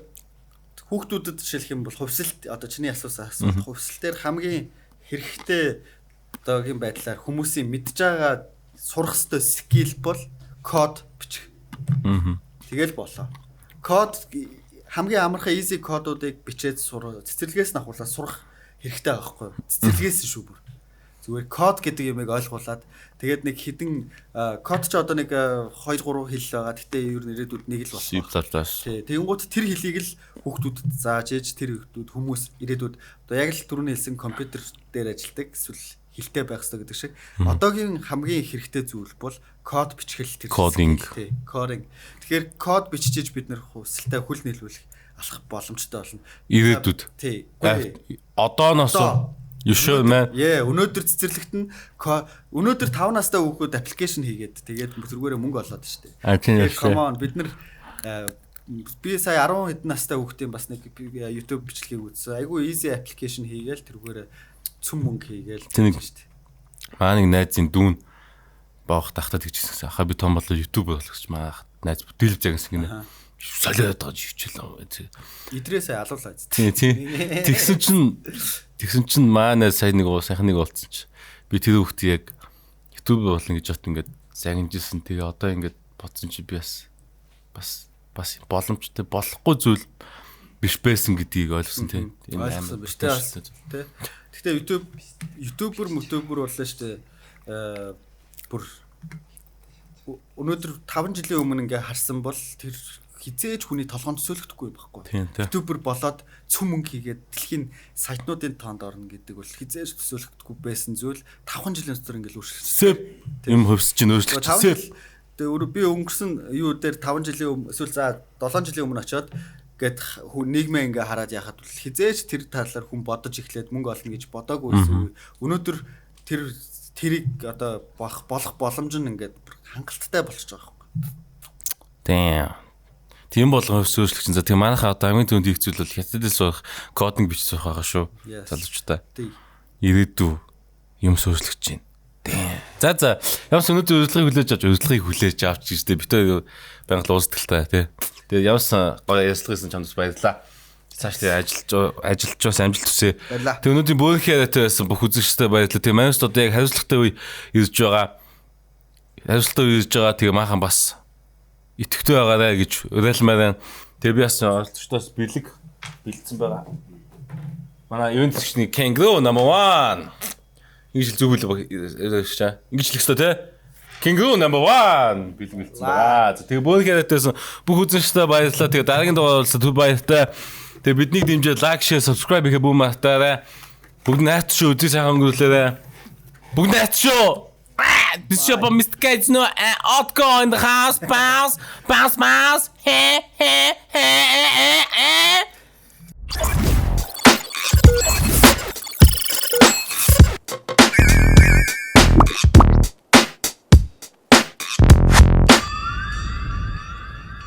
хүүхдүүдэд жишээлх юм бол хувьсэлт одоо чиний асуусан асуулт хувьсэл дээр хамгийн хэрэгтэй одоогийн байдлаар хүмүүсийн мэдж байгаа сурах ёстой скил бол код бичих. Тэгэл болоо. Код хамгийн амархан easy кодуудыг бичээд цэцэрлэгээс нь авахлаа сурах хэрэгтэй байгаа байхгүй юу? Цэцэрлэгээс шүү бүр. Зүгээр код гэдэг юмыг ойлгуулад тэгээд нэг хідэн код ч одоо нэг 2 3 хэл байгаа. Гэтэ ер нь ирээдүйд нэг л болно. Тэгэнгუთ тэр хэлийг л хүүхдүүдэд зааж ээж тэр хүмүүс ирээдүйд одоо яг л түрүүний хэлсэн компьютер дээр ажилладаг эсвэл хилтэй байх хэрэгтэй гэдэг шиг. Одоогийн хамгийн хэрэгтэй зүйл бол код бичгэл тэр кодинг. Кодинг. Тэгэхээр код бичиж бид нэр хүсэлтэй хөл нийлүүлэх алах боломжтой болно. Ирээдүйд. Тий. Одооноос Юшөө мэн. Өнөөдөр цэцэрлэгт нь өнөөдөр 5 настай хүүхэд аппликейшн хийгээд тэгээд тэргээрээ мөнгө олоод штэ. Come on бид нар би сая 10 хэдэн настай хүүхдийн бас нэг YouTube бичлэгийг үзсэн. Айгүй easy application хийгээл тэргээрээ цөм мөнгө хийгээл штэ. Маа нэг найзын дүүн боох тахтад гэжсэн. Аха би том болоо YouTube болгоч маа найз бүтээлж байгаа гэсэн гинэ. Солиод байгаа хичээл. Идрээсээ алуулаа. Тэгсэн чинь манай сайн нэг сайхныг олцсон чи. Би тэр хүүхд яг YouTube болно гэж бат ингээд загинжсэн. Тэгээ одоо ингээд бодсон чи би бас боломжтой болохгүй зүйл биш байсан гэдгийг ойлгосон тийм. Энэ амар биш тийм. Гэхдээ YouTuber боллоо шүү дээ. Бүр өнөөдөр 5 жилийн өмнө ингээ харсан бол тэр хизээж хүний толгоонд төсөөлөгдөхгүй байхгүй. Ютубер болоод цөм мөнгө хийгээд дэлхийн сайтнуудын тоонд орно гэдэг бол хизээж төсөөлөгдөхгүй байсан зүйл 5 жилийн дотор ингээл өөрчлөгдсөн. Юм хөвсөж чинь өөрчлөгдсөн. Тэгээ би өнгөрсөн юу дээр 5 жилийн эсвэл за 7 жилийн өмнө очиод гээд нийгмээ ингээ хараад яхад бол хизээж тэр талаар хүн бодож эхлээд мөнгө олно гэж бодоагүй байсан. Өнөөдөр тэрийг одоо болох боломж нь ингээд хангалттай болчихж байгаа байхгүй. Damn. Тийм болгон хөвсөөлөх чинь за тийм манайхаа одоо хамгийн түнд хийх зүйл бол хятадд суух кодинг бичиж суух байгаа шүү. Залуучуудаа. Ирээдүй юм суушлах чинь. За явс өнөөдөр үзлэгийг хүлээж авч гэжтэй битээ байнга л уусдaltaа тий. Тэгээ явс гоё ярьслахсан чамд баярлаа. Цааш тий ажиллаж бас амжилт хүсье. Тэг өнөөдрийн бөөнхийдээ байсан бүх үзэгчтэй баярлалаа. Тэг манайс одоо яг хариуцлагатай үе ирж байгаа. Тэгээ маахан бас итгэвтэй байгаарэ гэж уриалмаар байна. Тэгээ би бас оролцогчдоос бэлдсэн байгаа. Манай ивентлэгчний Kangaroo number 1. Ингэж л зүгэл шээ. Ингэж л өстой те. Kangaroo number 1 бэлгэлсэн байгаа. Тэгээ бөөнхийдээс бүх үзэгчтэй баярлалаа. Тэгээ дараагийн дугаар болсоо түр баяртай. Тэгээ бидний дэмжиж лайк, share, subscribe хийх бүү мартаарай. Бүгд найт шүү үзий сайхан өнгөрүүлээрэй. Бүгд найт шүү. This shop of Mr. Gates, no, outgo in the house, bounce.